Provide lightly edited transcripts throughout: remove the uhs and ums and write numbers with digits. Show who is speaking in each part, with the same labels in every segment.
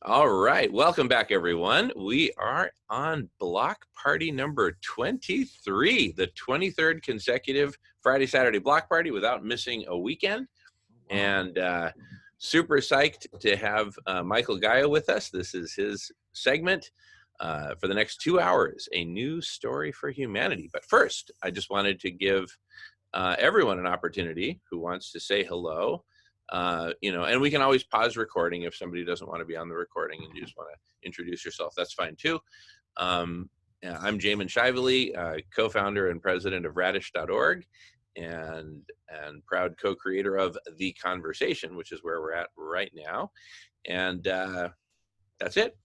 Speaker 1: All right, welcome back, everyone. We are on block party number 23, the 23rd consecutive Friday, Saturday block party without missing a weekend. And super psyched to have Michael Gaio with us. This is his segment for the next 2 hours, a new story for humanity. But first, I just wanted to give everyone an opportunity who wants to say hello. And we can always pause recording if somebody doesn't want to be on the recording and you just want to introduce yourself. That's fine too. I'm Jamin Shively, co-founder and president of radish.org and proud co-creator of The Conversation, which is where we're at right now. And that's it.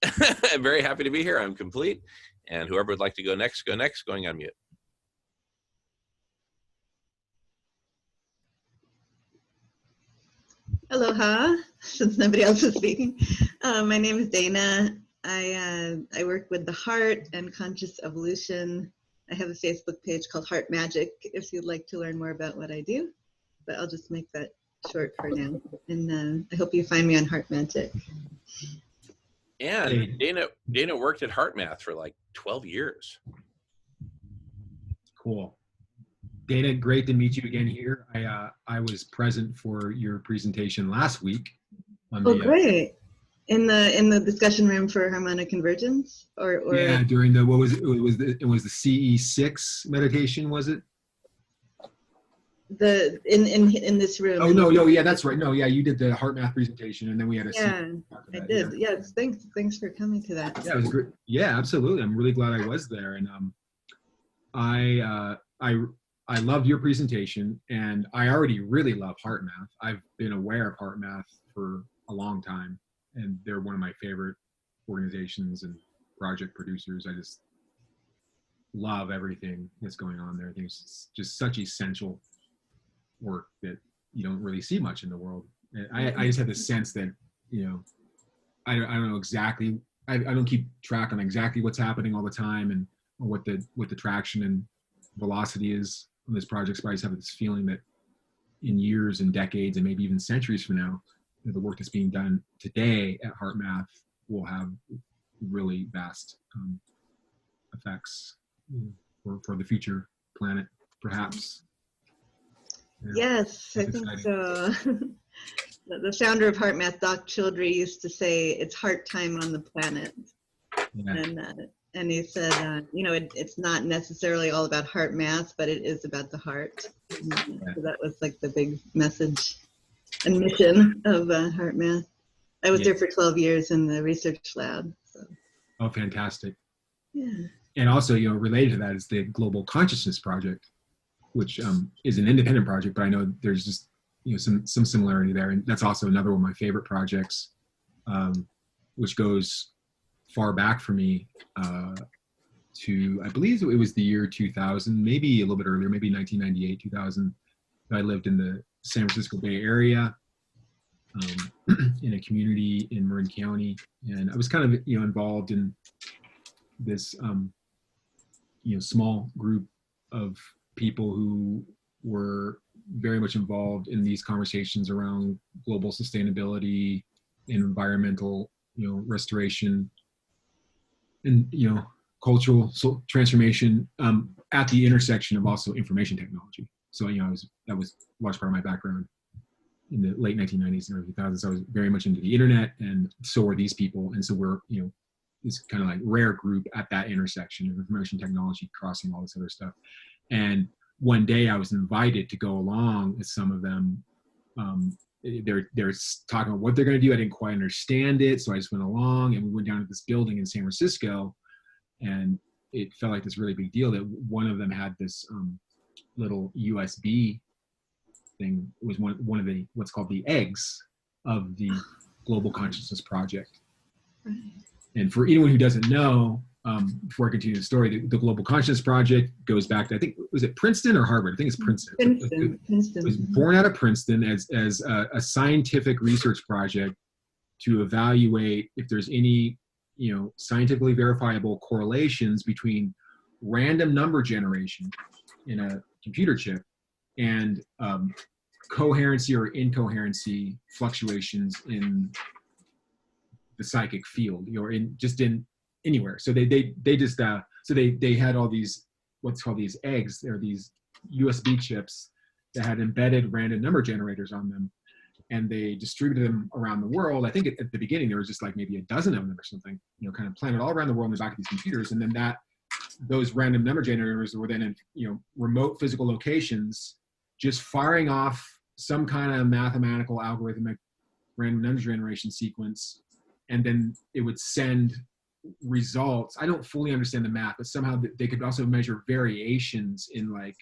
Speaker 1: I'm very happy to be here. I'm complete. And whoever would like to go next, going on mute.
Speaker 2: Aloha, since nobody else is speaking. My name is Dana. I work with the heart and conscious evolution. I have a Facebook page called Heart Magic if you'd like to learn more about what I do, but I'll just make that short for now. And I hope you find me on Heart Magic.
Speaker 1: And Dana worked at HeartMath for like 12 years.
Speaker 3: Cool. Dana, great to meet you again here. I was present for your presentation last week.
Speaker 2: Great. In the discussion room for harmonic convergence, or
Speaker 3: yeah, during the it was the CE6 meditation, was it?
Speaker 2: In this room.
Speaker 3: Oh no, yeah, that's right. No, yeah, you did the HeartMath presentation, and then we had a
Speaker 2: I did. Yeah. Yes, thanks for coming to that.
Speaker 3: Yeah, it was great. Yeah, absolutely. I'm really glad I was there, and I loved your presentation, and I already really love HeartMath. I've been aware of HeartMath for a long time, and they're one of my favorite organizations and project producers. I just love everything that's going on there. I think it's just such essential work that you don't really see much in the world. And I just have the sense that, I don't know exactly, I don't keep track on exactly what's happening all the time and what the traction and velocity is on this project, but I just have this feeling that in years and decades and maybe even centuries from now, the work that's being done today at HeartMath will have really vast effects for the future planet, perhaps.
Speaker 2: Yes, I think so. The founder of HeartMath, Doc Childrey, used to say it's heart time on the planet. Yeah. And he said, it's not necessarily all about heart math, but it is about the heart. So that was like the big message and mission of Heart Math. I was there for 12 years in the research lab. So.
Speaker 3: Oh, fantastic.
Speaker 2: Yeah.
Speaker 3: And also, related to that is the Global Consciousness Project, which is an independent project, but I know there's just, some similarity there. And that's also another one of my favorite projects, which goes far back for me to, I believe it was the year 2000, maybe a little bit earlier, maybe 1998, 2000. I lived in the San Francisco Bay Area in a community in Marin County. And I was kind of, involved in this, small group of people who were very much involved in these conversations around global sustainability and environmental, restoration and, cultural transformation at the intersection of also information technology. So, that was a large part of my background in the late 1990s and early 2000s. I was very much into the internet, and so are these people. And so we're, this kind of like rare group at that intersection of information technology crossing all this other stuff. And one day I was invited to go along with some of them. They're talking about what they're going to do. I didn't quite understand it, so I just went along, and we went down to this building in San Francisco, and it felt like this really big deal that one of them had this little USB thing. It was one of the what's called the eggs of the Global Consciousness Project.
Speaker 2: Right.
Speaker 3: And for anyone who doesn't know, before I continue the story, the Global Consciousness Project goes back to, I think, was it Princeton or Harvard? I think it's Princeton.
Speaker 2: Princeton.
Speaker 3: It was born out of Princeton as a scientific research project to evaluate if there's any, scientifically verifiable correlations between random number generation in a computer chip and coherency or incoherency fluctuations in the psychic field, you know, in anywhere. So they just so they had all these what's called these eggs. They're these USB chips that had embedded random number generators on them, and they distributed them around the world. I think at the beginning there was just like maybe a dozen of them or something, you know, kind of planted all around the world in the back of these computers. And then those random number generators were then in, you know, remote physical locations, just firing off some kind of mathematical algorithmic random number generation sequence, and then it would send results. I don't fully understand the math, but somehow they could also measure variations in like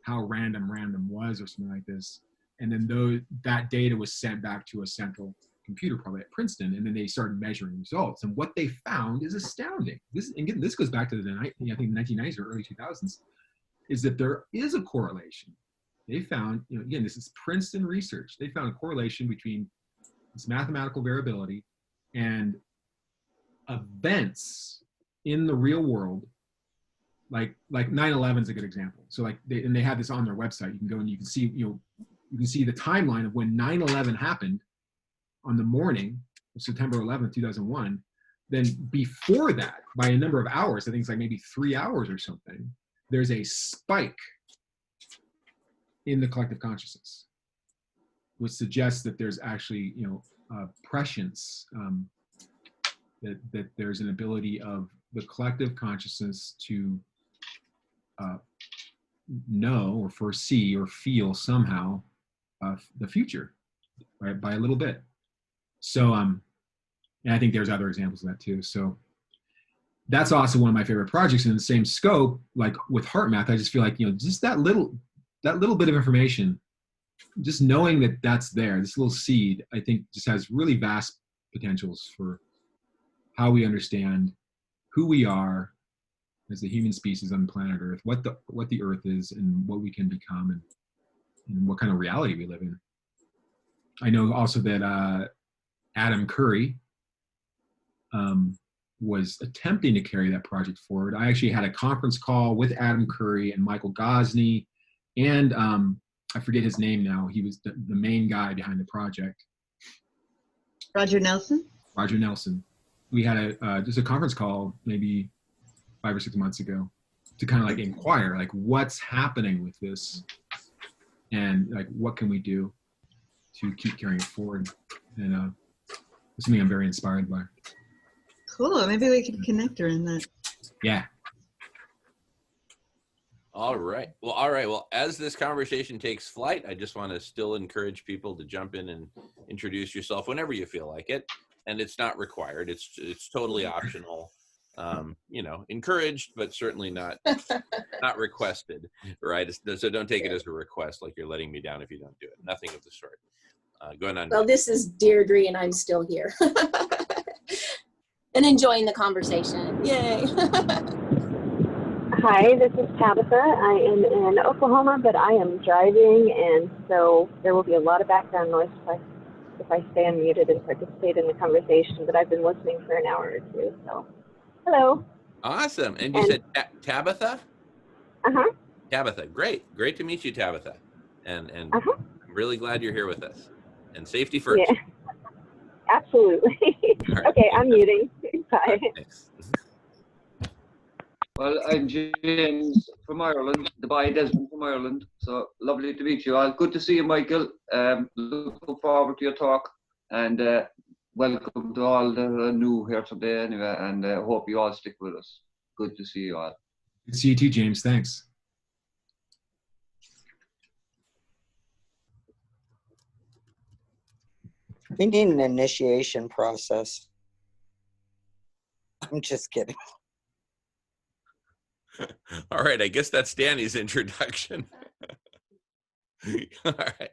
Speaker 3: how random was or something like this. And then that data was sent back to a central computer, probably at Princeton, and then they started measuring results. And what they found is astounding. This goes back to I think the 1990s or early 2000s, is that there is a correlation. They found, you know, again, this is Princeton research. They found a correlation between this mathematical variability and events in the real world, like 9/11 is a good example. So like they have this on their website. You can go and you can see, you can see the timeline of when 9/11 happened on the morning of September 11th, 2001. Then before that, by a number of hours, I think it's like maybe 3 hours or something, there's a spike in the collective consciousness, which suggests that there's actually, you know, prescience, that there's an ability of the collective consciousness to know or foresee or feel somehow the future, right, by a little bit. So, and I think there's other examples of that too. So that's also one of my favorite projects in the same scope. Like with HeartMath, I just feel like, you know, just that little bit of information, just knowing that that's there, this little seed, I think just has really vast potentials for how we understand who we are as the human species on planet Earth, what the Earth is, and what we can become, and what kind of reality we live in. I know also that Adam Curry was attempting to carry that project forward. I actually had a conference call with Adam Curry and Michael Gosney, and I forget his name now. He was the main guy behind the project.
Speaker 2: Roger Nelson?
Speaker 3: Roger Nelson. We had just a conference call maybe 5 or 6 months ago to kind of like inquire, like, what's happening with this, and like what can we do to keep carrying it forward. And it's something I'm very inspired by.
Speaker 2: Cool. Maybe we can connect around that.
Speaker 3: Yeah.
Speaker 1: All right. Well, as this conversation takes flight, I just want to still encourage people to jump in and introduce yourself whenever you feel like it. And it's not required. It's totally optional. You know, encouraged, but certainly not requested, right? So don't take it as a request, like you're letting me down if you don't do it. Nothing of the sort. Going on.
Speaker 4: Well, this is Deirdre, and I'm still here. And enjoying the conversation. Yay.
Speaker 5: Hi, this is Tabitha. I am in Oklahoma, but I am driving, and so there will be a lot of background noise if I stay unmuted and participate in the conversation, but I've been listening for an hour or two, so hello.
Speaker 1: Awesome. And you said Tabitha?
Speaker 5: Uh-huh.
Speaker 1: Tabitha, great to meet you, Tabitha. And
Speaker 5: uh-huh.
Speaker 1: I'm really glad you're here with us. And safety first.
Speaker 5: Yeah, absolutely.
Speaker 1: Right.
Speaker 5: Okay, I'm muting. Bye.
Speaker 1: Thanks.
Speaker 6: Well, I'm James from Ireland, Dubai Desmond from Ireland. So lovely to meet you all. Good to see you, Michael. Looking forward to your talk, and welcome to all the new here today anyway, and hope you all stick with us. Good to see you all.
Speaker 3: Good to see you too, James. Thanks.
Speaker 7: We need an initiation process. I'm just kidding.
Speaker 1: All right, I guess that's Danny's introduction. All right.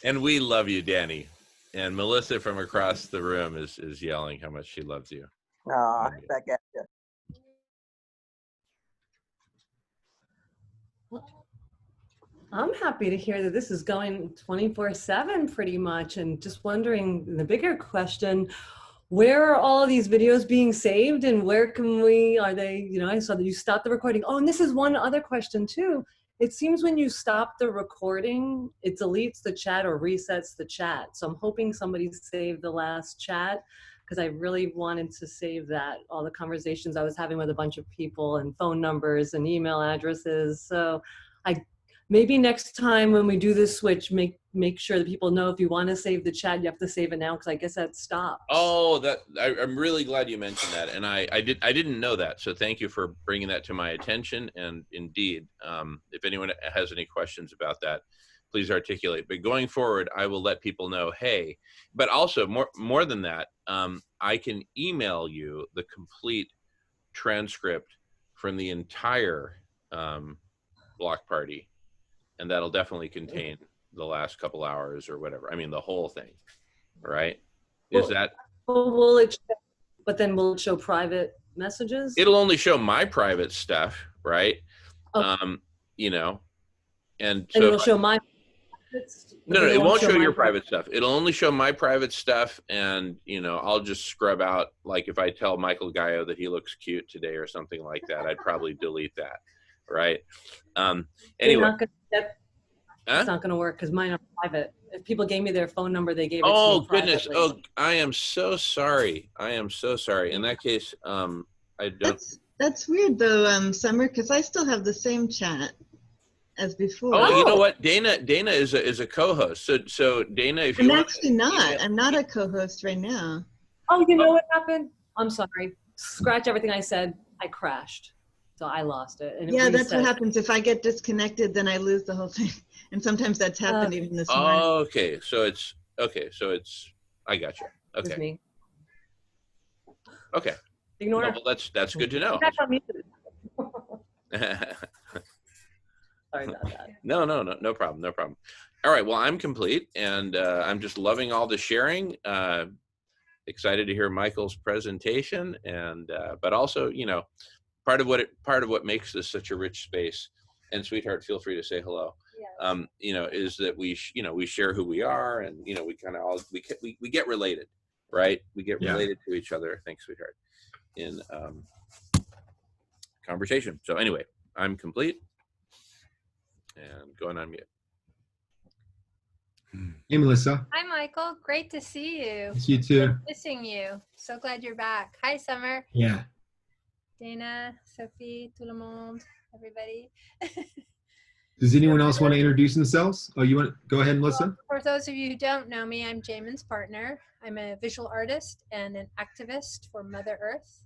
Speaker 1: And we love you, Danny. And Melissa from across the room is yelling how much she loves you.
Speaker 7: Aw, back at you.
Speaker 8: I'm happy to hear that this is going 24/7 pretty much, and just wondering the bigger question, where are all of these videos being saved, and where can are they, I saw that you stopped the recording. Oh, and this is one other question too. it seems when you stop the recording, it deletes the chat or resets the chat. So I'm hoping somebody saved the last chat, because I really wanted to save that, all the conversations I was having with a bunch of people and phone numbers and email addresses. So maybe next time when we do this switch, make sure that people know if you want to save the chat, you have to save it now, because I guess that stops.
Speaker 1: Oh, I'm really glad you mentioned that, and I didn't know that, so thank you for bringing that to my attention. And indeed, if anyone has any questions about that, please articulate. But going forward, I will let people know, hey. But also more than that, I can email you the complete transcript from the entire block party, and that'll definitely contain the last couple hours or whatever. I mean, the whole thing, right? Is that?
Speaker 8: But then will it show private messages?
Speaker 1: It'll only show my private stuff, right?
Speaker 8: Okay.
Speaker 1: You know, and
Speaker 8: And
Speaker 1: so
Speaker 8: it'll show my.
Speaker 1: no, it won't show your private stuff. It'll only show my private stuff, and I'll just scrub out, like if I tell Michael Gaio that he looks cute today or something like that, I'd probably delete that, right? Anyway.
Speaker 8: It's not going to work because mine are private. If people gave me their phone number, they gave it to me.
Speaker 1: Oh goodness! Oh, I am so sorry. In that case, I don't.
Speaker 2: That's weird though, Summer, because I still have the same chat as before.
Speaker 1: Oh, you know what? Dana is a co-host. So Dana, if you
Speaker 2: I'm
Speaker 1: want,
Speaker 2: actually not. I'm not a co-host right now.
Speaker 8: Oh, you know what happened? I'm sorry. Scratch everything I said. I crashed. So I lost it. And
Speaker 2: yeah, that's what happens. If I get disconnected, then I lose the whole thing. And sometimes that's happened even this morning.
Speaker 1: Okay, so it's I got you. Okay.
Speaker 8: It's me.
Speaker 1: Okay.
Speaker 8: Ignore it.
Speaker 1: Well, that's good to know.
Speaker 8: Sorry about that.
Speaker 1: No problem. All right, well, I'm complete, and I'm just loving all the sharing. Excited to hear Michael's presentation, and but also, part of what makes this such a rich space, and sweetheart, feel free to say hello. Yes. Is that we share who we are, and we kind of all we get related, right? We get related to each other. Thanks, sweetheart. In conversation. So anyway, I'm complete and going on mute.
Speaker 3: Hey, Melissa.
Speaker 9: Hi, Michael. Great to see you.
Speaker 3: It's you too.
Speaker 9: Missing you. So glad you're back. Hi, Summer.
Speaker 3: Yeah.
Speaker 9: Dana, Sophie, tout le monde, everybody.
Speaker 3: Does anyone else want to introduce themselves? Oh, you want to go ahead, Melissa?
Speaker 9: Well, for those of you who don't know me, I'm Jamin's partner. I'm a visual artist and an activist for Mother Earth.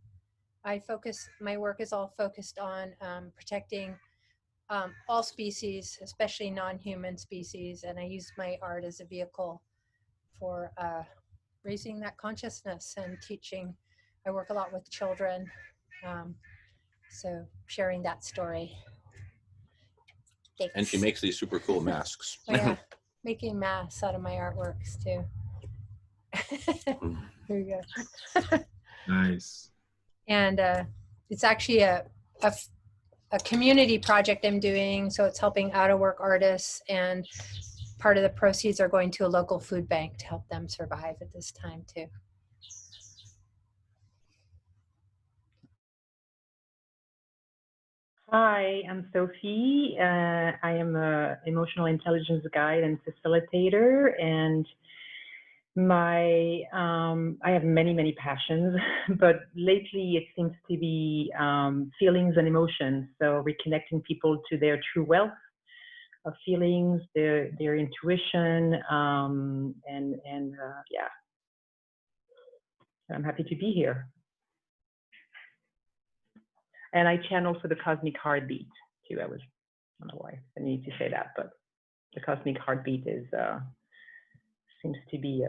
Speaker 9: My work is all focused on protecting all species, especially non-human species, and I use my art as a vehicle for raising that consciousness and teaching. I work a lot with children, so sharing that story. Thanks.
Speaker 1: And she makes these super cool masks.
Speaker 9: Oh, yeah, making masks out of my artworks too. There you go.
Speaker 3: Nice.
Speaker 9: And it's actually a community project I'm doing, so it's helping out-of-work artists, and part of the proceeds are going to a local food bank to help them survive at this time too.
Speaker 10: Hi, I'm Sophie. I am an emotional intelligence guide and facilitator, and I have many passions, but lately it seems to be feelings and emotions. So reconnecting people to their true wealth of feelings, their intuition, yeah. I'm happy to be here. And I channel for the cosmic heartbeat too. I don't know why I need to say that, but the cosmic heartbeat seems to be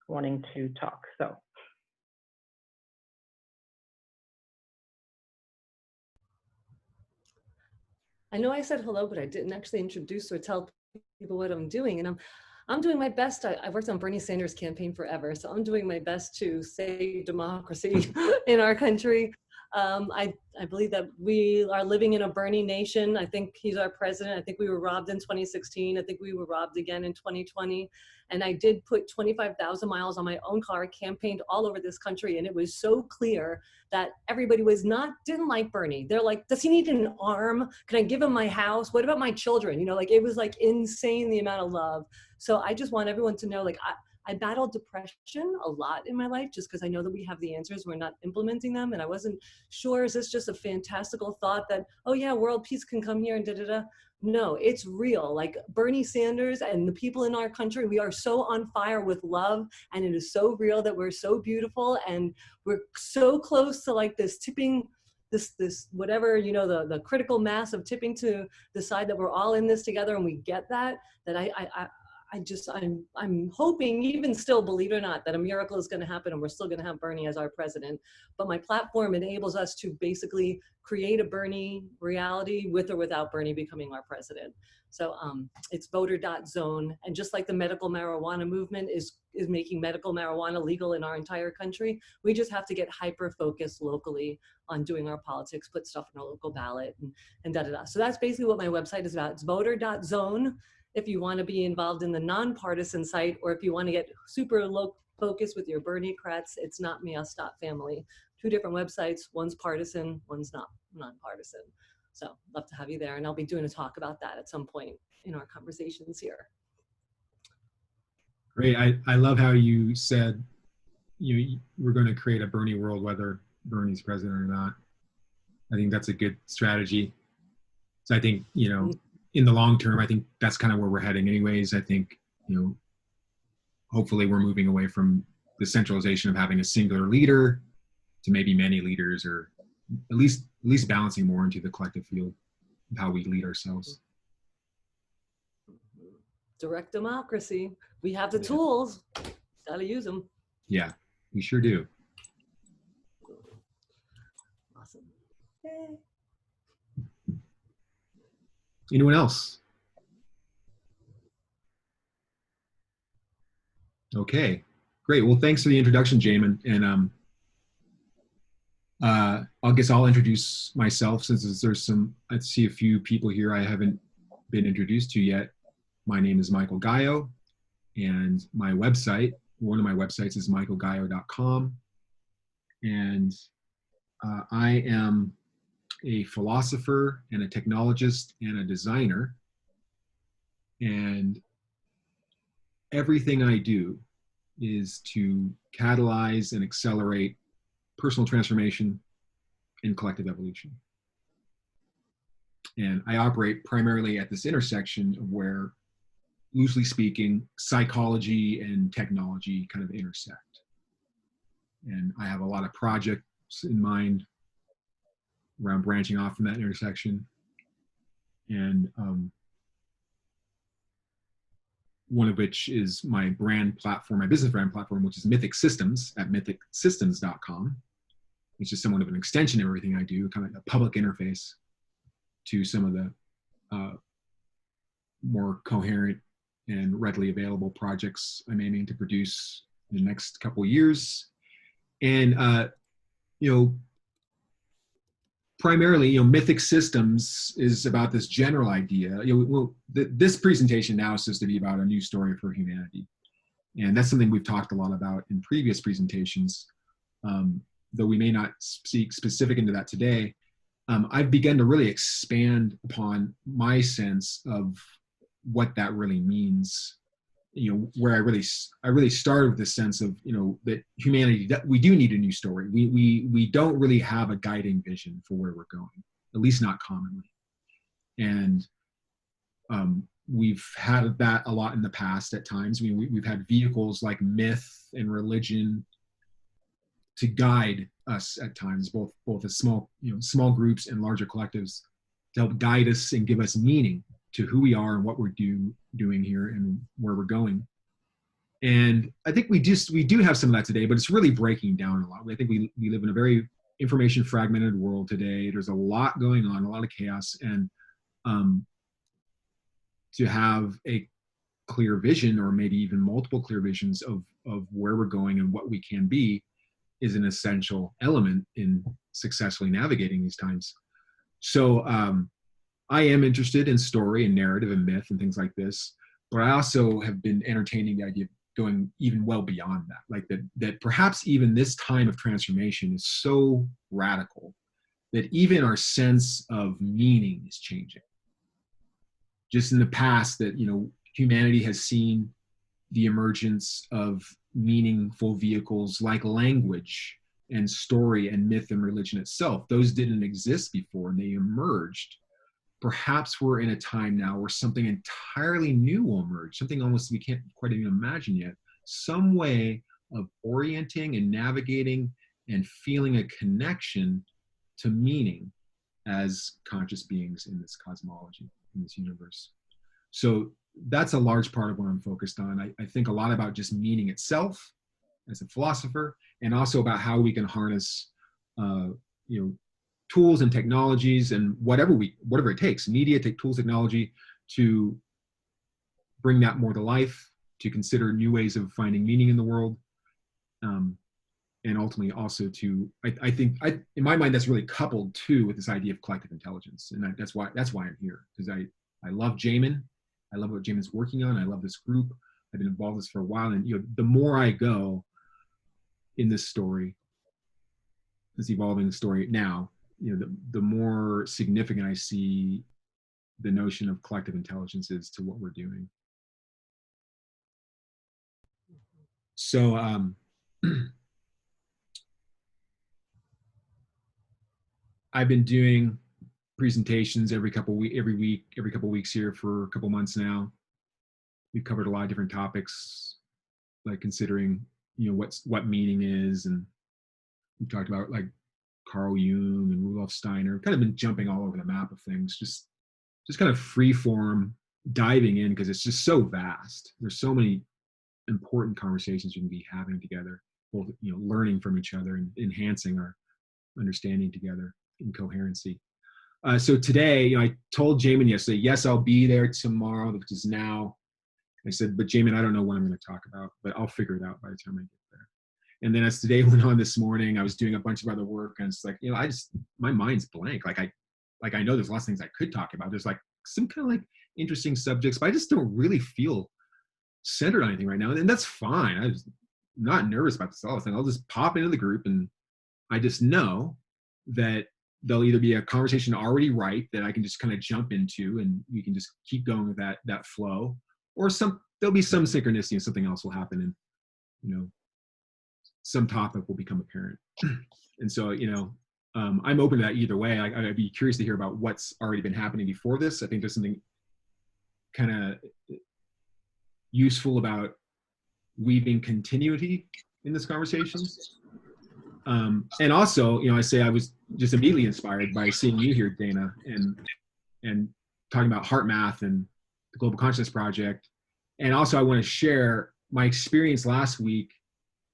Speaker 10: wanting to talk. So.
Speaker 8: I know I said hello, but I didn't actually introduce or tell people what I'm doing. And I'm doing my best. I've worked on Bernie Sanders' campaign forever, so I'm doing my best to save democracy in our country. I believe that we are living in a Bernie nation. I think he's our president. I think we were robbed in 2016. I think we were robbed again in 2020. And I did put 25,000 miles on my own car, campaigned all over this country. And it was so clear that everybody didn't like Bernie. They're like, does he need an arm? Can I give him my house? What about my children? You know, like it was like insane the amount of love. So I just want everyone to know, like, I battled depression a lot in my life just because I know that we have the answers, we're not implementing them. And I wasn't sure, is this just a fantastical thought that, oh yeah, world peace can come here and da-da-da. No, it's real. Like Bernie Sanders and the people in our country, we are so on fire with love, and it is so real that we're so beautiful, and we're so close to like this tipping, this whatever, you know, the critical mass of tipping to the side that we're all in this together, and we get that I'm hoping, even still, believe it or not, that a miracle is going to happen and we're still going to have Bernie as our president. But my platform enables us to basically create a Bernie reality with or without Bernie becoming our president. So it's voter.zone. And just like the medical marijuana movement is making medical marijuana legal in our entire country, we just have to get hyper-focused locally on doing our politics, put stuff in our local ballot and da-da-da. So that's basically what my website is about. It's voter.zone. If you want to be involved in the nonpartisan site, or if you want to get super low focused with your Bernie-crats, it's Not Me, I'll Stop Family. 2 different websites, one's partisan, one's not nonpartisan. So love to have you there, and I'll be doing a talk about that at some point in our conversations here.
Speaker 3: Great. I love how you said we're going to create a Bernie world, whether Bernie's president or not. I think that's a good strategy. So I think, you know, in the long term, I think that's kind of where we're heading anyways. I think, you know, hopefully we're moving away from the centralization of having a singular leader to maybe many leaders, or at least balancing more into the collective field of how we lead ourselves.
Speaker 8: Direct democracy. We have the tools, gotta use them.
Speaker 3: Yeah, we sure do.
Speaker 8: Awesome. Yay.
Speaker 3: Anyone else? Okay, great. Well, thanks for the introduction, Jamin. And I guess I'll introduce myself, since there's I see a few people here I haven't been introduced to yet. My name is Michael Gaio, and my website, one of my websites, is michaelgaio.com. And I am a philosopher and a technologist and a designer. And everything I do is to catalyze and accelerate personal transformation and collective evolution. And I operate primarily at this intersection of where, loosely speaking, psychology and technology kind of intersect. And I have a lot of projects in mind around branching off from that intersection. And one of which is my brand platform, my business brand platform, which is Mythic Systems at mythicsystems.com, which is somewhat of an extension of everything I do, kind of a public interface to some of the more coherent and readily available projects I'm aiming to produce in the next couple of years. And, you know, primarily, you know, Mythic Systems is about this general idea. You know, this presentation now is supposed to be about a new story for humanity. And that's something we've talked a lot about in previous presentations, though we may not speak specific into that today. I've begun to really expand upon my sense of what that really means. You know, where I really started with this sense of, you know, that humanity, that we do need a new story. We don't really have a guiding vision for where we're going, at least not commonly. And we've had that a lot in the past at times. We've had vehicles like myth and religion to guide us at times, both as small groups and larger collectives, to help guide us and give us meaning to who we are and what we're doing here and where we're going. And I think we do have some of that today, but it's really breaking down a lot. I think we live in a very information fragmented world today. There's a lot going on, a lot of chaos, and to have a clear vision, or maybe even multiple clear visions of where we're going and what we can be, is an essential element in successfully navigating these times. So I am interested in story and narrative and myth and things like this, but I also have been entertaining the idea of going even well beyond that, like that perhaps even this time of transformation is so radical that even our sense of meaning is changing. Just in the past, that humanity has seen the emergence of meaningful vehicles like language and story and myth and religion itself. Those didn't exist before, and they emerged. Perhaps we're in a time now where something entirely new will emerge, something almost we can't quite even imagine yet, some way of orienting and navigating and feeling a connection to meaning as conscious beings in this cosmology, in this universe. So that's a large part of what I'm focused on. I think a lot about just meaning itself as a philosopher, and also about how we can harness tools and technologies and whatever it takes, media, tools, technology, to bring that more to life, to consider new ways of finding meaning in the world, and ultimately also to, I think, in my mind, that's really coupled too with this idea of collective intelligence, and that's why I'm here, because I love Jamin, I love what Jamin's working on, I love this group, I've been involved in this for a while, and the more I go in this story, this evolving story now, the more significant I see the notion of collective intelligence is to what we're doing. So I've been doing presentations every couple weeks here for a couple months now. We've covered a lot of different topics, like considering what meaning is, and we talked about like Carl Jung and Rudolf Steiner. Kind of been jumping all over the map of things, just kind of free form diving in, because it's just so vast. There's so many important conversations we can be having together, both learning from each other and enhancing our understanding together in coherency. So today, I told Jamin yesterday, yes, I'll be there tomorrow, which is now. I said, but Jamin, I don't know what I'm going to talk about, but I'll figure it out by the time I get there. And then as today went on this morning, I was doing a bunch of other work, and it's like, my mind's blank. Like I know there's lots of things I could talk about. There's like some kind of like interesting subjects, but I just don't really feel centered on anything right now. And that's fine. I'm not nervous about this all. I'll just pop into the group, and I just know that there'll either be a conversation already right that I can just kind of jump into, and we can just keep going with that flow, or there'll be some synchronicity and something else will happen, and some topic will become apparent. And so I'm open to that either way. I'd be curious to hear about what's already been happening before this. I think there's something kind of useful about weaving continuity in this conversation. And also, I say I was just immediately inspired by seeing you here, Dana, and talking about heart math and the Global Consciousness Project. And also, I want to share my experience last week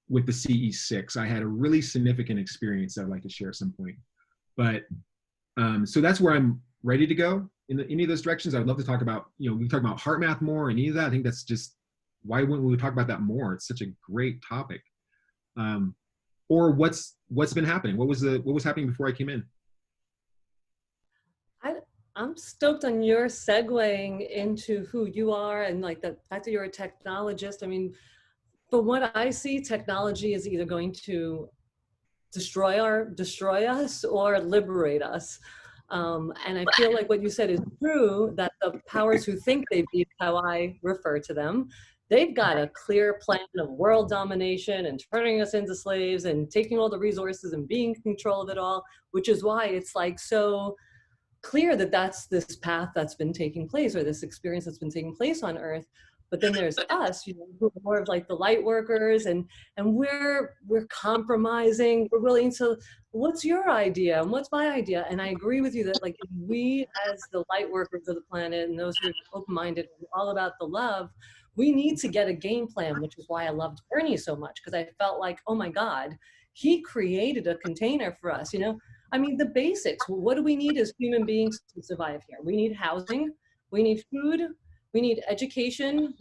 Speaker 3: with the CE6. I had a really significant experience I'd like to share at some point. But so that's where I'm ready to go in any of those directions. I'd love to talk about, we talk about heart math more, and any of that. I think that's just, why wouldn't we talk about that more? It's such a great topic. Or what's been happening? What was happening before I came in?
Speaker 8: I'm stoked on your segueing into who you are, and like the fact that you're a technologist. I mean, from what I see, technology is either going to destroy us or liberate us. And I feel like what you said is true, that the powers who think they beat, how I refer to them, they've got a clear plan of world domination and turning us into slaves and taking all the resources and being in control of it all, which is why it's like so clear that that's this path that's been taking place, or this experience that's been taking place on Earth. But then there's us, who are more of like the light workers, and we're compromising. We're willing to, what's your idea and what's my idea? And I agree with you that like we as the light workers of the planet and those who are open-minded, all about the love, we need to get a game plan, which is why I loved Bernie so much, because I felt like, oh my God, he created a container for us, I mean, the basics. What do we need as human beings to survive here? We need housing, we need food, we need education,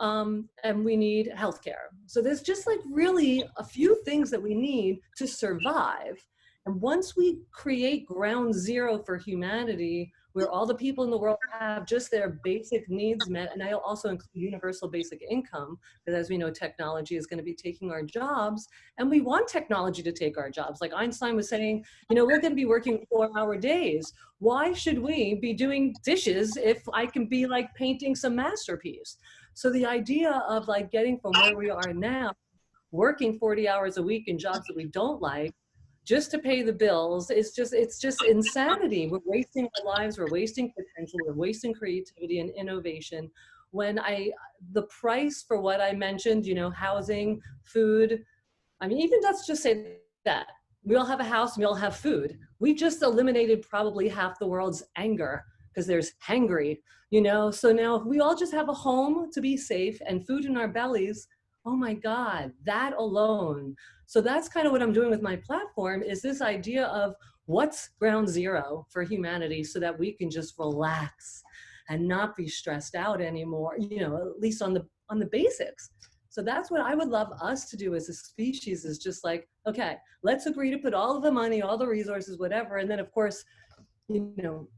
Speaker 8: and we need healthcare. So there's just like really a few things that we need to survive. And once we create ground zero for humanity, where all the people in the world have just their basic needs met, and I also include universal basic income, because as we know, technology is going to be taking our jobs, and we want technology to take our jobs. Like Einstein was saying, you know, we're going to be working 4-hour days. Why should we be doing dishes if I can be like painting some masterpiece? So the idea of like getting from where we are now, working 40 hours a week in jobs that we don't like, just to pay the bills, it's just insanity. We're wasting our lives, we're wasting potential, we're wasting creativity and innovation. When the price for what I mentioned, you know, housing, food, I mean, even let's just say that we all have a house, we all have food. We just eliminated probably half the world's anger because there's hangry, you know? So now if we all just have a home to be safe and food in our bellies, oh my God, that alone. So that's kind of what I'm doing with my platform, is this idea of what's ground zero for humanity so that we can just relax and not be stressed out anymore, you know, at least on the basics. So that's what I would love us to do as a species, is just like, okay, let's agree to put all of the money, all the resources, whatever. And then of course, you know,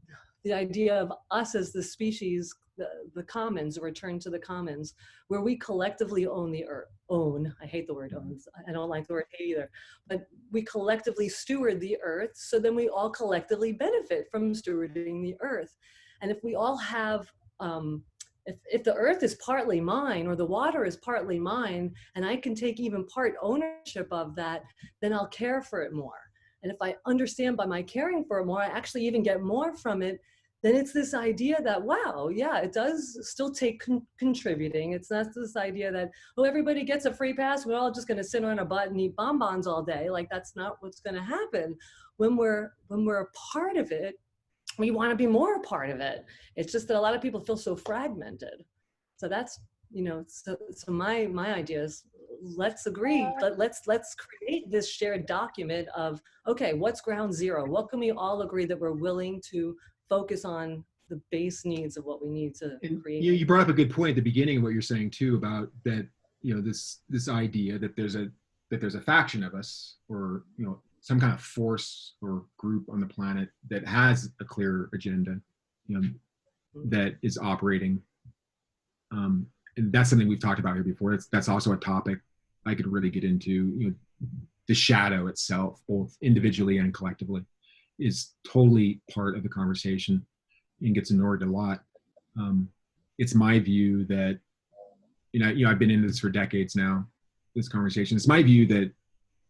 Speaker 8: the idea of us as the species, the commons, a return to the commons, where we collectively own the earth. I hate the word owns. I don't like the word hate either. But we collectively steward the earth, so then we all collectively benefit from stewarding the earth. And if we all have, if the earth is partly mine, or the water is partly mine, and I can take even part ownership of that, then I'll care for it more. And if I understand by my caring for it more, I actually even get more from it. Then it's this idea that, wow, yeah, it does still take contributing. It's not this idea that, oh, everybody gets a free pass, we're all just going to sit on a butt and eat bonbons all day. Like, that's not what's going to happen. When we're a part of it, we want to be more a part of it. It's just that a lot of people feel so fragmented. So that's, you know, so my idea is, let's agree, let's create this shared document of, okay, what's ground zero? What can we all agree that we're willing to focus on the base needs of what we need to create?
Speaker 3: You brought up a good point at the beginning of what you're saying too, about that, you know, this idea that there's a faction of us, or, you know, some kind of force or group on the planet that has a clear agenda, you know, that is operating. And that's something we've talked about here before. That's also a topic I could really get into. You know, the shadow itself, both individually and collectively, is totally part of the conversation and gets ignored a lot. It's my view that, you know, I've been in this for decades now, this conversation. It's my view that,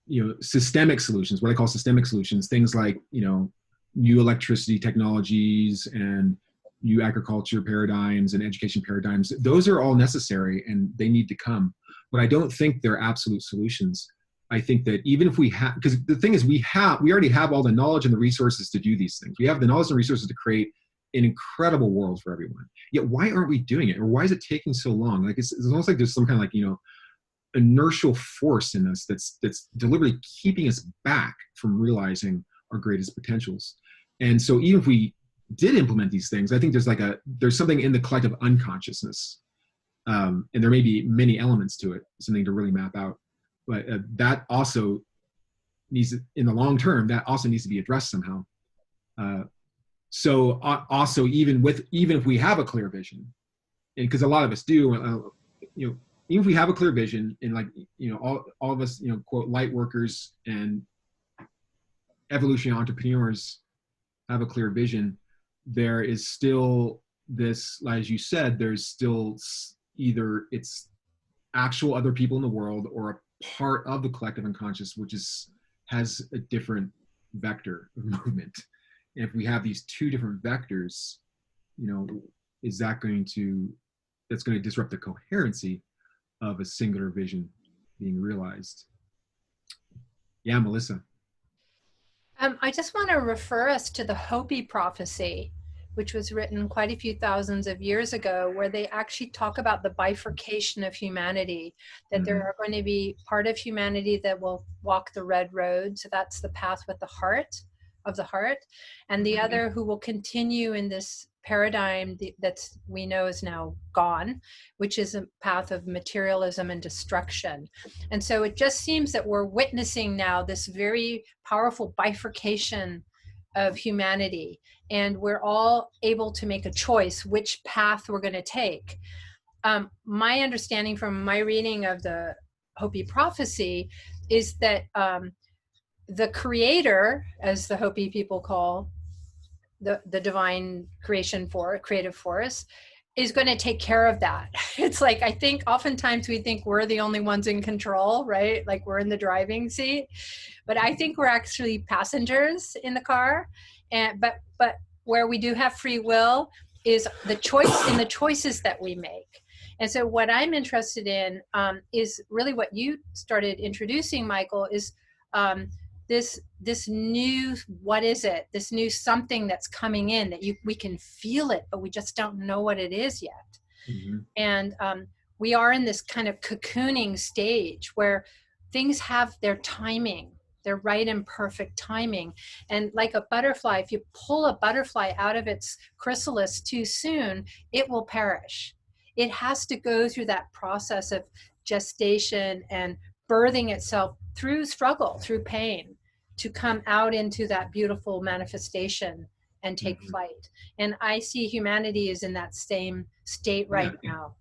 Speaker 3: you know, systemic solutions, what I call systemic solutions, things like, you know, new electricity technologies and new agriculture paradigms and education paradigms, those are all necessary and they need to come. But I don't think they're absolute solutions. I think that even if we have, because the thing is, we already have all the knowledge and the resources to do these things. We have the knowledge and resources to create an incredible world for everyone. Yet why aren't we doing it? Or why is it taking so long? Like, it's almost like there's some kind of, like, you know, inertial force in us that's deliberately keeping us back from realizing our greatest potentials. And so even if we did implement these things, I think there's something in the collective unconsciousness, and there may be many elements to it, something to really map out. But that also needs, in the long term, that also needs to be addressed somehow. So also, even if we have a clear vision, and because a lot of us do, you know, even if we have a clear vision, and, like, you know, all of us, you know, quote, light workers and evolutionary entrepreneurs have a clear vision, there is still this, as you said, there's still either it's actual other people in the world, or a part of the collective unconscious which has a different vector of movement. And if we have these two different vectors, you know, that's going to disrupt the coherency of a singular vision being realized. Yeah, Melissa.
Speaker 9: I just want to refer us to the Hopi prophecy, which was written quite a few thousands of years ago, where they actually talk about the bifurcation of humanity, that there are going to be part of humanity that will walk the red road. So that's the path with the heart, and the other who will continue in this paradigm that's we know is now gone, which is a path of materialism and destruction. And so it just seems that we're witnessing now this very powerful bifurcation of humanity, and we're all able to make a choice which path we're going to take. My understanding from my reading of the Hopi prophecy is that the creator, as the Hopi people call the divine creative force, is going to take care of that. It's like, I think oftentimes we think we're the only ones in control, right? Like we're in the driving seat, but I think we're actually passengers in the car. And but where we do have free will is the choices that we make. And so what I'm interested in is really what you started introducing, Michael, is this new, what is it? This new something that's coming in that we can feel it, but we just don't know what it is yet. Mm-hmm. And we are in this kind of cocooning stage where things have their timing, their right and perfect timing. And like a butterfly, if you pull a butterfly out of its chrysalis too soon, it will perish. It has to go through that process of gestation and birthing itself through struggle, through pain, to come out into that beautiful manifestation and take mm-hmm. flight. And I see humanity is in that same state right now.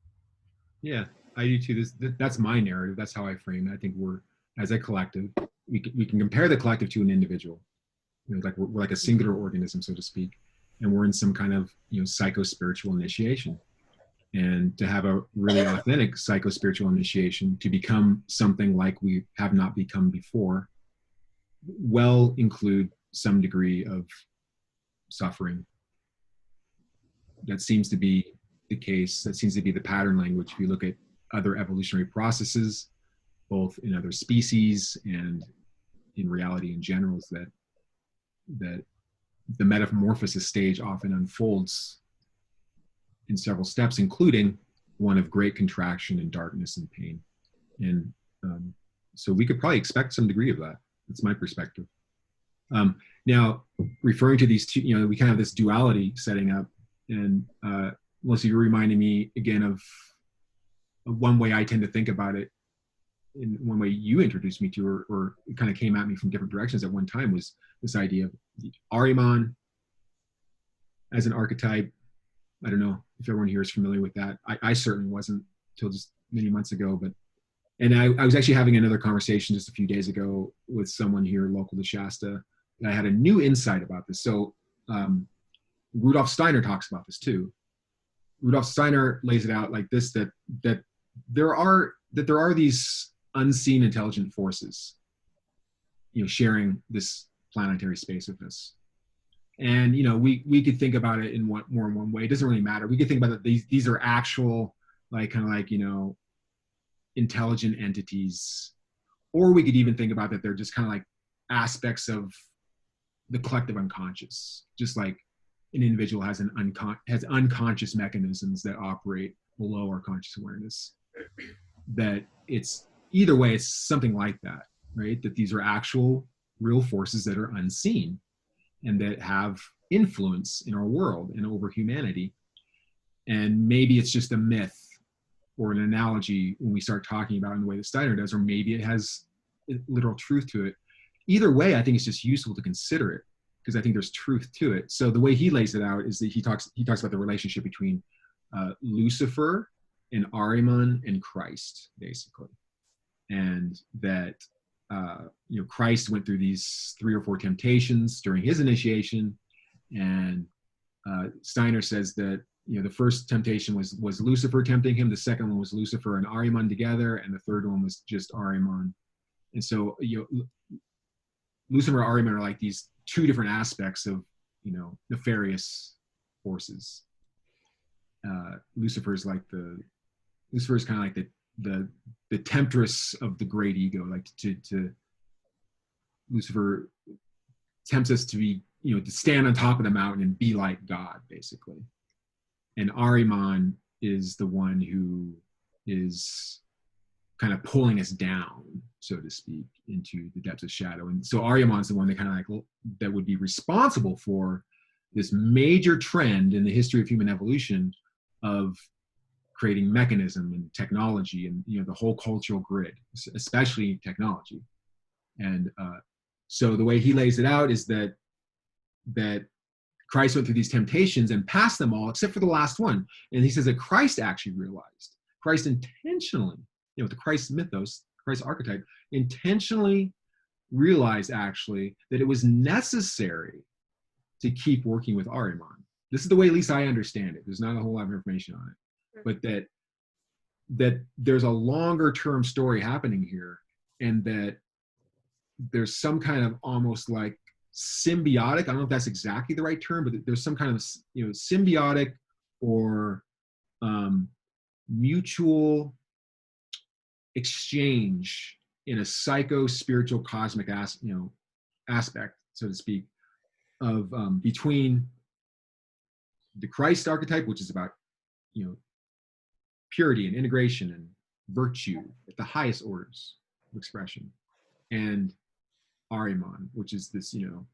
Speaker 3: Yeah, I do too. That's my narrative. That's how I frame it. I think we're, as a collective, we can compare the collective to an individual. You know, like we're like a singular organism, so to speak, and we're in some kind of, you know, psycho-spiritual initiation. And to have a really authentic psycho-spiritual initiation, to become something like we have not become before, will include some degree of suffering. That seems to be the case. That seems to be the pattern language. If you look at other evolutionary processes, both in other species and in reality in general, is that the metamorphosis stage often unfolds in several steps, including one of great contraction and darkness and pain. And so we could probably expect some degree of that. That's my perspective. Now, referring to these two, you know, we kind of have this duality setting up, and Melissa, you're reminding me again of one way I tend to think about it, in one way you introduced me to, or it kind of came at me from different directions at one time, was this idea of the Ahriman as an archetype. I don't know if everyone here is familiar with that. I certainly wasn't till just many months ago, and I was actually having another conversation just a few days ago with someone here local to Shasta, and I had a new insight about this. So Rudolf Steiner talks about this too. Rudolf Steiner lays it out like this, that there are these unseen intelligent forces, you know, sharing this planetary space with us. And, you know, we could think about it in more than one way. It doesn't really matter. We could think about that these are actual, like, kind of like, you know, intelligent entities, or we could even think about that they're just kind of like aspects of the collective unconscious, just like an individual has has unconscious mechanisms that operate below our conscious awareness. That it's either way, it's something like that, right? That these are actual real forces that are unseen and that have influence in our world and over humanity. And maybe it's just a myth or an analogy when we start talking about it in the way that Steiner does, or maybe it has literal truth to it. Either way, I think it's just useful to consider it, because I think there's truth to it. So the way he lays it out is that he talks about the relationship between Lucifer and Ahriman and Christ, basically. And that you know, Christ went through these 3 or 4 temptations during his initiation, and Steiner says that, you know, the first temptation was Lucifer tempting him, the second one was Lucifer and Ahriman together, and the third one was just Ahriman. And so, you know, Lucifer and Ahriman are like these 2 different aspects of, you know, nefarious forces. Lucifer is kind of like the temptress of the great ego. Like to Lucifer tempts us to be, you know, to stand on top of the mountain and be like God, basically. And Ahriman is the one who is kind of pulling us down, so to speak, into the depths of shadow. And so Ahriman is the one that kind of like, that would be responsible for this major trend in the history of human evolution of creating mechanism and technology and, you know, the whole cultural grid, especially technology. And so the way he lays it out is that Christ went through these temptations and passed them all except for the last one. And he says that Christ actually realized, Christ intentionally, you know, the Christ mythos, Christ archetype, intentionally realized actually that it was necessary to keep working with Ahriman. This is the way at least I understand it. There's not a whole lot of information on it, but that there's a longer term story happening here, and that there's some kind of almost like symbiotic, I don't know if that's exactly the right term, but there's some kind of, you know, symbiotic or mutual exchange in a psycho-spiritual cosmic aspect, so to speak, of between the Christ archetype, which is about, you know, purity and integration and virtue at the highest orders of expression, and Ahriman, which is this, you know,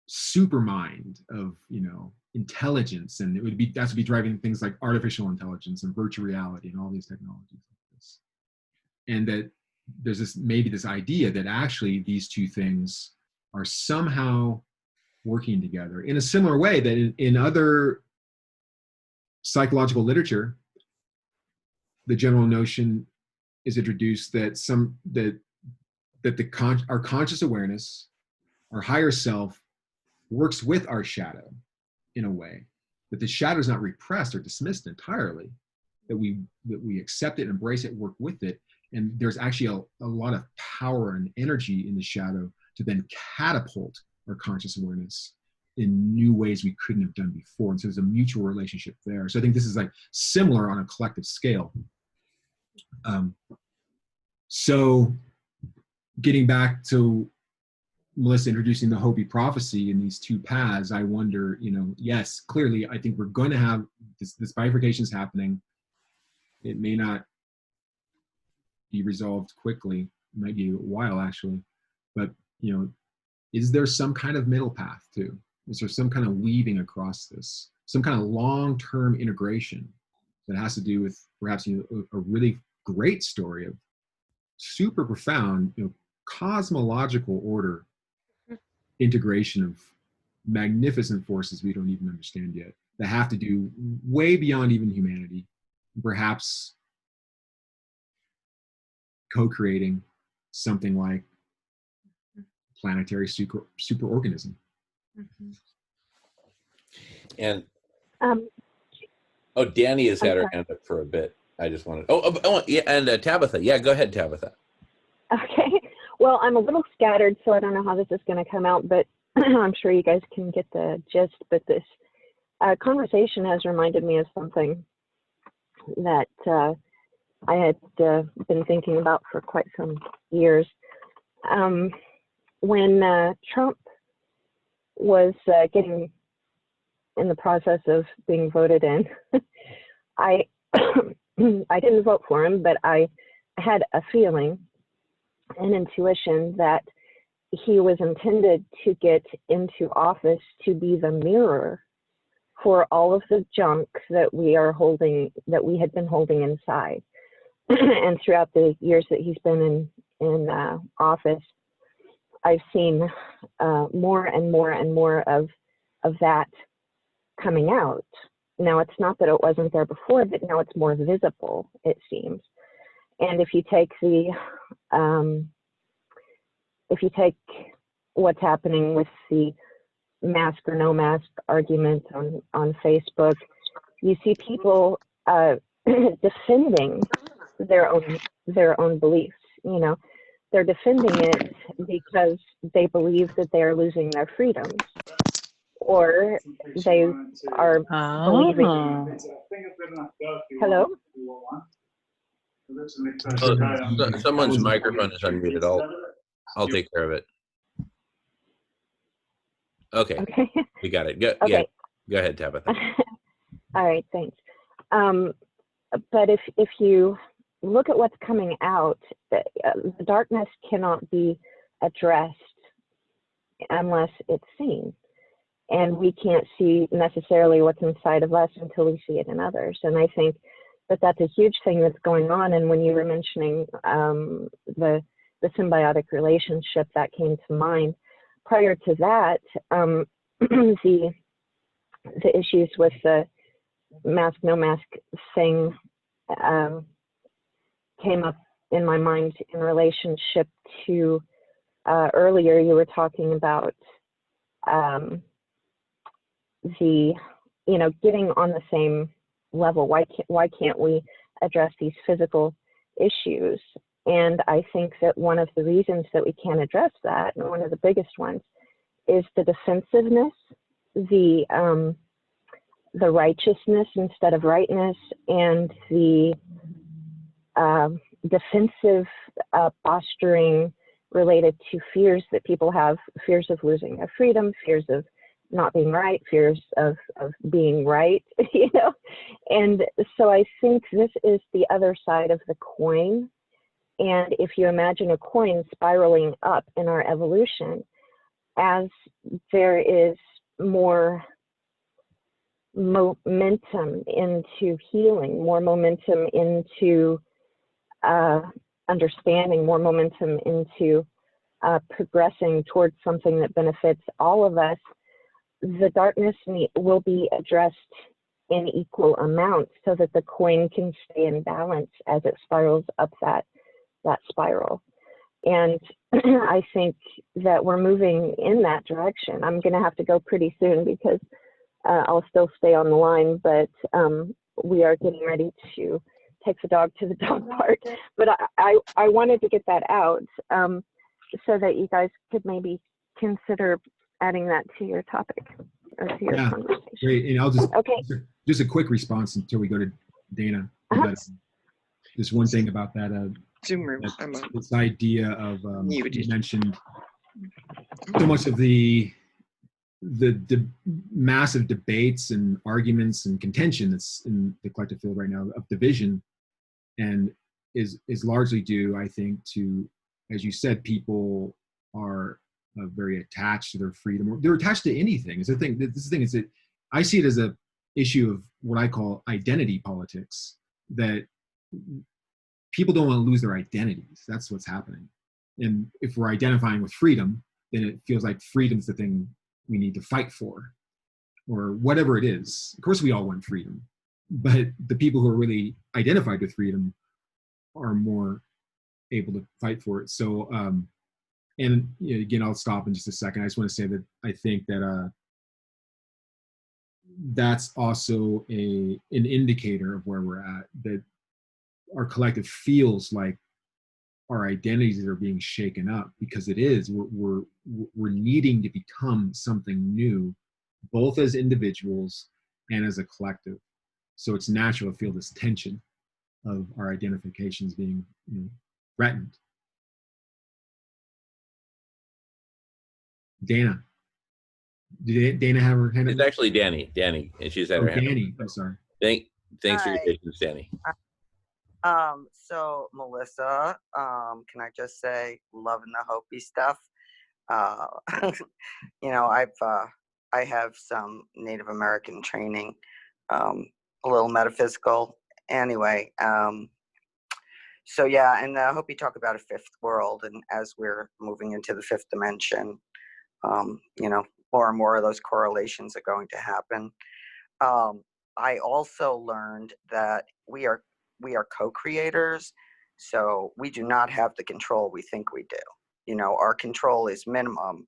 Speaker 3: super mind of, you know, intelligence, and that's would be driving things like artificial intelligence and virtual reality and all these technologies like this. And that there's this maybe this idea that actually these two things are somehow working together in a similar way that in other psychological literature, the general notion is introduced that our conscious awareness, our higher self, works with our shadow in a way, that the shadow is not repressed or dismissed entirely, that we accept it, embrace it, work with it, and there's actually a lot of power and energy in the shadow to then catapult our conscious awareness in new ways we couldn't have done before. And so there's a mutual relationship there. So I think this is like similar on a collective scale. So getting back to Melissa introducing the Hopi prophecy in these two paths, I wonder, you know, yes, clearly, I think we're going to have this bifurcation is happening. It may not be resolved quickly. It might be a while, actually. But, you know, is there some kind of middle path, too? Is there some kind of weaving across this? Some kind of long-term integration that has to do with perhaps, you know, a really great story of super profound, you know, cosmological order integration of magnificent forces we don't even understand yet, that have to do way beyond even humanity, perhaps co-creating something like planetary superorganism.
Speaker 1: And
Speaker 5: Um,
Speaker 1: Danny has
Speaker 5: I'm
Speaker 1: had her
Speaker 5: sorry.
Speaker 1: hand up for a bit. I just wanted. Yeah, and Tabitha. Yeah, go ahead, Tabitha.
Speaker 5: Okay. Well, I'm a little scattered, so I don't know how this is going to come out, but I'm sure you guys can get the gist. But this conversation has reminded me of something that I had been thinking about for quite some years. When Trump was getting in the process of being voted in, I I didn't vote for him, but I had a feeling, an intuition that he was intended to get into office to be the mirror for all of the junk that we had been holding inside. And throughout the years that he's been in office, I've seen more and more and more of that coming out. Now, it's not that it wasn't there before, but now it's more visible, it seems. And if you take what's happening with the mask or no mask argument on Facebook, you see people defending their own beliefs. You know, they're defending it because they believe that they are losing their freedoms, or they are believing. Hello?
Speaker 1: Someone's microphone is unmuted. I'll take care of it. Okay. We got it.
Speaker 5: Okay.
Speaker 1: Yeah, go ahead, Tabitha.
Speaker 5: All right, thanks. But if you look at what's coming out, the darkness cannot be addressed unless it's seen. and we can't see necessarily what's inside of us until we see it in others. And I think that that's a huge thing that's going on. And when you were mentioning the symbiotic relationship, that came to mind. Prior to that, the issues with the mask no mask thing came up in my mind in relationship to earlier you were talking about the, you know, getting on the same level. Why can't we address these physical issues? And I think that one of the reasons that we can't address that, and one of the biggest ones, is the defensiveness, the righteousness instead of rightness, and the defensive posturing related to fears that people have, fears of losing their freedom, fears of not being right, fears of being right, you know? And so I think this is the other side of the coin. And if you imagine a coin spiraling up in our evolution, as there is more momentum into healing, more momentum into understanding, more momentum into progressing towards something that benefits all of us, the darkness will be addressed in equal amounts so that the coin can stay in balance as it spirals up that spiral. And I think that we're moving in that direction. I'm going to have to go pretty soon because I'll still stay on the line, but we are getting ready to take the dog to the dog park. But I wanted to get that out so that you guys could maybe consider adding that to your topic or to your conversation.
Speaker 3: Great. And I'll just a quick response until we go to Dana. Just one thing about that.
Speaker 11: Zoom room.
Speaker 3: This idea of you mentioned so much of the massive debates and arguments and contention that's in the collective field right now of division, and is largely due, I think, to, as you said, people are very attached to their freedom, or they're attached to anything. It's the thing. This thing is that I see it as a issue of what I call identity politics. That people don't want to lose their identities. That's what's happening. And if we're identifying with freedom, then it feels like freedom's the thing we need to fight for, or whatever it is. Of course, we all want freedom, but the people who are really identified with freedom are more able to fight for it. So, and you know, again, I'll stop in just a second. I just want to say that I think that that's also an indicator of where we're at, that our collective feels like our identities are being shaken up, because it is. We're needing to become something new, both as individuals and as a collective. So it's natural to feel this tension of our identifications being, you know, threatened. Dana. Did Dana have her hand up?
Speaker 1: It's actually Danny, and she's had her hand
Speaker 3: Danny,
Speaker 1: up.
Speaker 3: I'm sorry.
Speaker 1: Thanks for your patience, Danny.
Speaker 7: So Melissa, can I just say, loving the Hopi stuff. You know, I have some Native American training, a little metaphysical. Anyway, so yeah, and I hope you talk about a fifth world, and as we're moving into the fifth dimension, you know, more and more of those correlations are going to happen. I also learned that we are co-creators, so we do not have the control we think we do. You know, our control is minimum.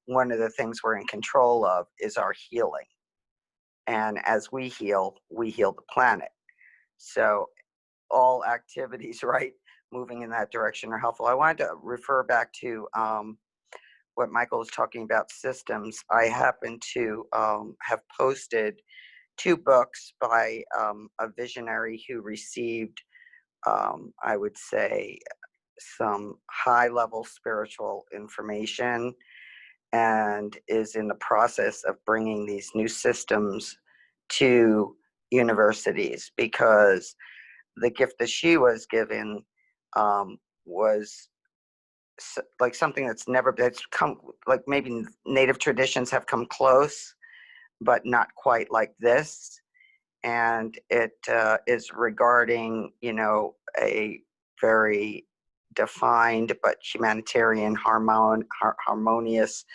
Speaker 7: One of the things we're in control of is our healing. And as we heal the planet. So all activities, right, moving in that direction are helpful. I wanted to refer back to what Michael was talking about, systems. I happen to have posted 2 books by a visionary who received, I would say, some high-level spiritual information and is in the process of bringing these new systems to universities, because the gift that she was given was like something that's come, like maybe native traditions have come close, but not quite like this. And it is regarding, a very defined but humanitarian, harmonious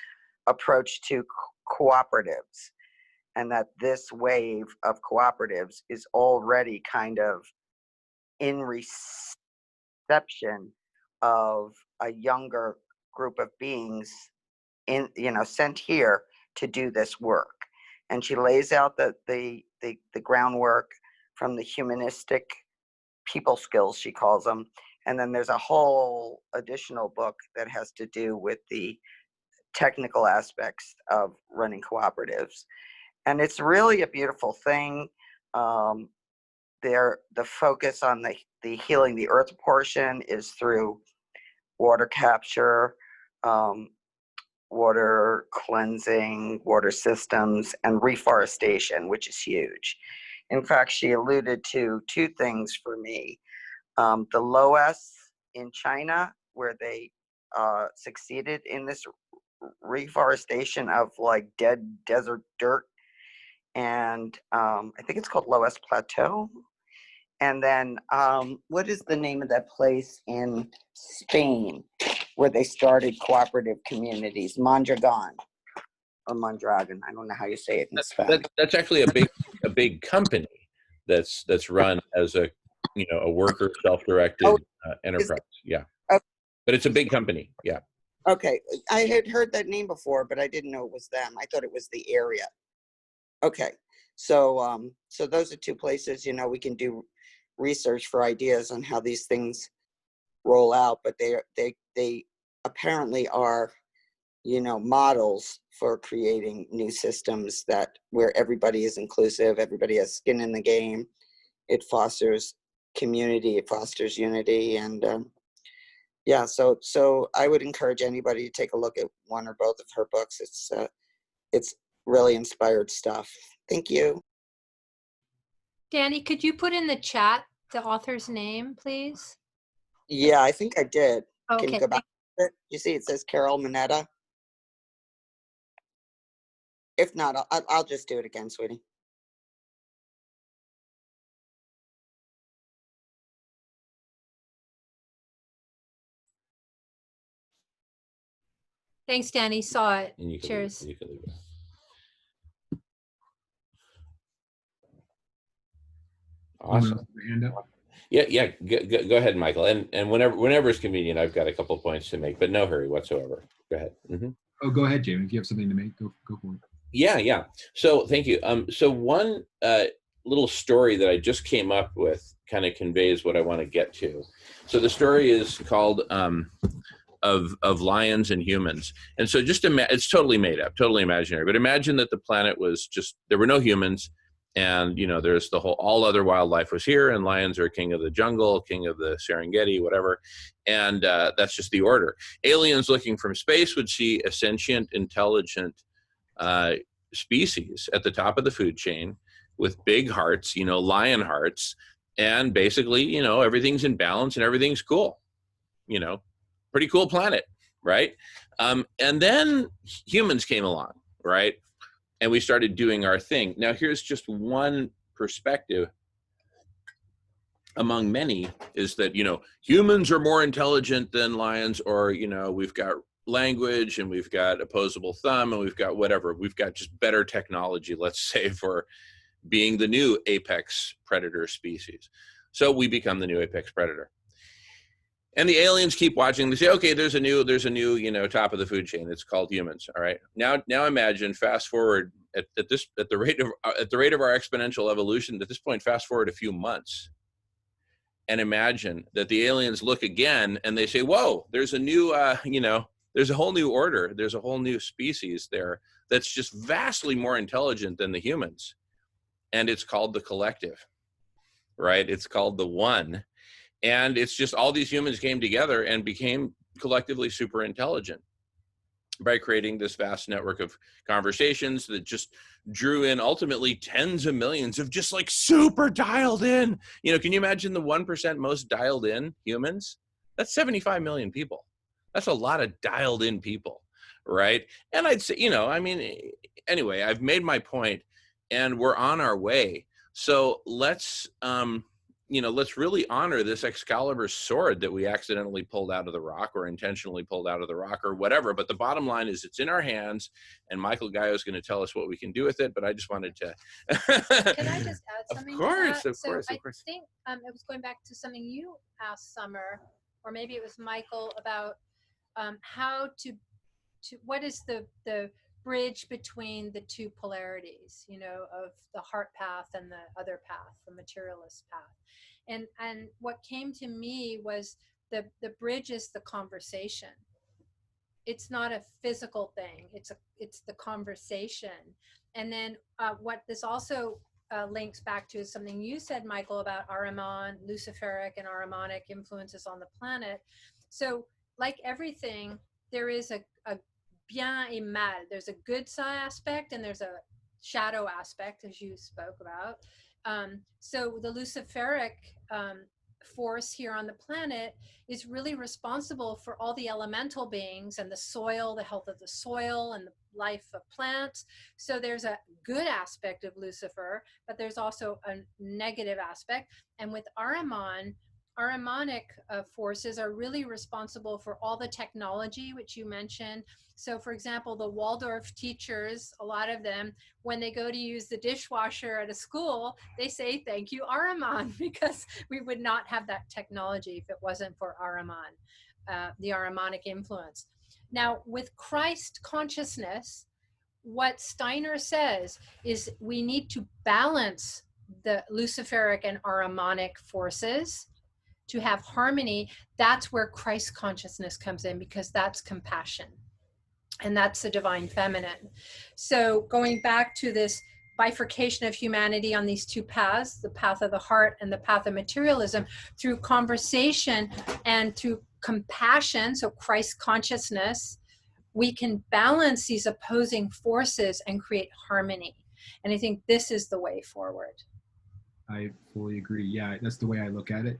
Speaker 7: approach to cooperatives. And that this wave of cooperatives is already kind of in reception of a younger group of beings sent here to do this work. And she lays out the groundwork from the humanistic people skills, she calls them. And then there's a whole additional book that has to do with the technical aspects of running cooperatives. And it's really a beautiful thing. The focus on the healing the earth portion is through water capture, water cleansing, water systems, and reforestation, which is huge. In fact, she alluded to two things for me. The Loess in China, where they succeeded in this reforestation of like dead desert dirt. And I think it's called Loess Plateau. And then what is the name of that place in Spain where they started cooperative communities? Mondragon or Mondragon. I don't know how you say it in Spanish.
Speaker 1: That's actually a big company that's run as a worker self-directed enterprise. Yeah, but it's a big company. Yeah.
Speaker 7: Okay, I had heard that name before, but I didn't know it was them. I thought it was the area. Okay, so so those are two places we can do research for ideas on how these things roll out, but they apparently are models for creating new systems where everybody is inclusive, everybody has skin in the game. It fosters community, it fosters unity, and yeah, so I would encourage anybody to take a look at one or both of her books. It's really inspired stuff. Thank you.
Speaker 9: Danny, could you put in the chat the author's name, please?
Speaker 7: Yeah, I think I did.
Speaker 9: Okay.
Speaker 7: Can you go back? You see it says Carol Mineta? If not, I'll just do it again, sweetie.
Speaker 9: Thanks, Danny. Saw it.
Speaker 1: And you can
Speaker 9: Cheers.
Speaker 1: leave it. Awesome. Yeah. Go ahead, Michael. And whenever it's convenient, I've got a couple of points to make, but no hurry whatsoever. Go ahead. Mm-hmm.
Speaker 3: Oh, go ahead, Jamie. If you have something to make, go for it.
Speaker 1: Yeah. So thank you. So one little story that I just came up with kind of conveys what I want to get to. So the story is called of lions and humans. And so it's totally made up, totally imaginary. But imagine that the planet was there were no humans, and there's all other wildlife was here, and lions are king of the jungle, king of the Serengeti, whatever. And that's just the order. Aliens looking from space would see a sentient, intelligent species at the top of the food chain with big hearts, lion hearts, and basically, everything's in balance and everything's cool. Pretty cool planet, right? And then humans came along, right? And we started doing our thing. Now, here's just one perspective among many, is that, humans are more intelligent than lions, or, we've got language and we've got opposable thumb and we've got whatever. We've got just better technology, let's say, for being the new apex predator species. So we become the new apex predator. And the aliens keep watching. They say, okay, there's a new, top of the food chain. It's called humans. All right. Now imagine, fast forward at the rate of our exponential evolution. At this point, fast forward a few months, and imagine that the aliens look again and they say, whoa, there's a new, there's a whole new order. There's a whole new species there that's just vastly more intelligent than the humans. And it's called the collective, right? It's called the one. And it's just all these humans came together and became collectively super intelligent by creating this vast network of conversations that just drew in ultimately tens of millions of just like super dialed in. Can you imagine the 1% most dialed in humans? That's 75 million people. That's a lot of dialed in people, right? And I'd say, anyway, I've made my point, and we're on our way. So let's let's really honor this Excalibur sword that we accidentally pulled out of the rock, or intentionally pulled out of the rock, or whatever. But the bottom line is it's in our hands, and Michael Gaio is going to tell us what we can do with it. But I just wanted to.
Speaker 9: Can I just add something
Speaker 1: Of course,
Speaker 9: to that?
Speaker 1: of course,
Speaker 9: So
Speaker 1: of course.
Speaker 9: I think it was going back to something you asked Summer, or maybe it was Michael, about how to what is the bridge between the two polarities, of the heart path and the other path, the materialist path. And what came to me was the bridge is the conversation. It's not a physical thing. It's the conversation. And then what this also links back to is something you said, Michael, about Ahriman, Luciferic and Ahrimanic influences on the planet. So like everything, there is a bien et mal. There's a good side aspect and there's a shadow aspect, as you spoke about. So the Luciferic force here on the planet is really responsible for all the elemental beings and the soil, the health of the soil and the life of plants. So there's a good aspect of Lucifer, but there's also a negative aspect. And with Ahriman, Ahrimanic forces are really responsible for all the technology, which you mentioned. So for example, the Waldorf teachers, a lot of them, when they go to use the dishwasher at a school, they say, thank you, Ahriman, because we would not have that technology if it wasn't for Ahriman, the Ahrimanic influence. Now, with Christ consciousness, what Steiner says is we need to balance the Luciferic and Ahrimanic forces to have harmony. That's where Christ consciousness comes in, because that's compassion. And that's the divine feminine. So going back to this bifurcation of humanity on these two paths, the path of the heart and the path of materialism, through conversation and through compassion, so Christ consciousness, we can balance these opposing forces and create harmony. And I think this is the way forward.
Speaker 3: I fully agree. Yeah, that's the way I look at it.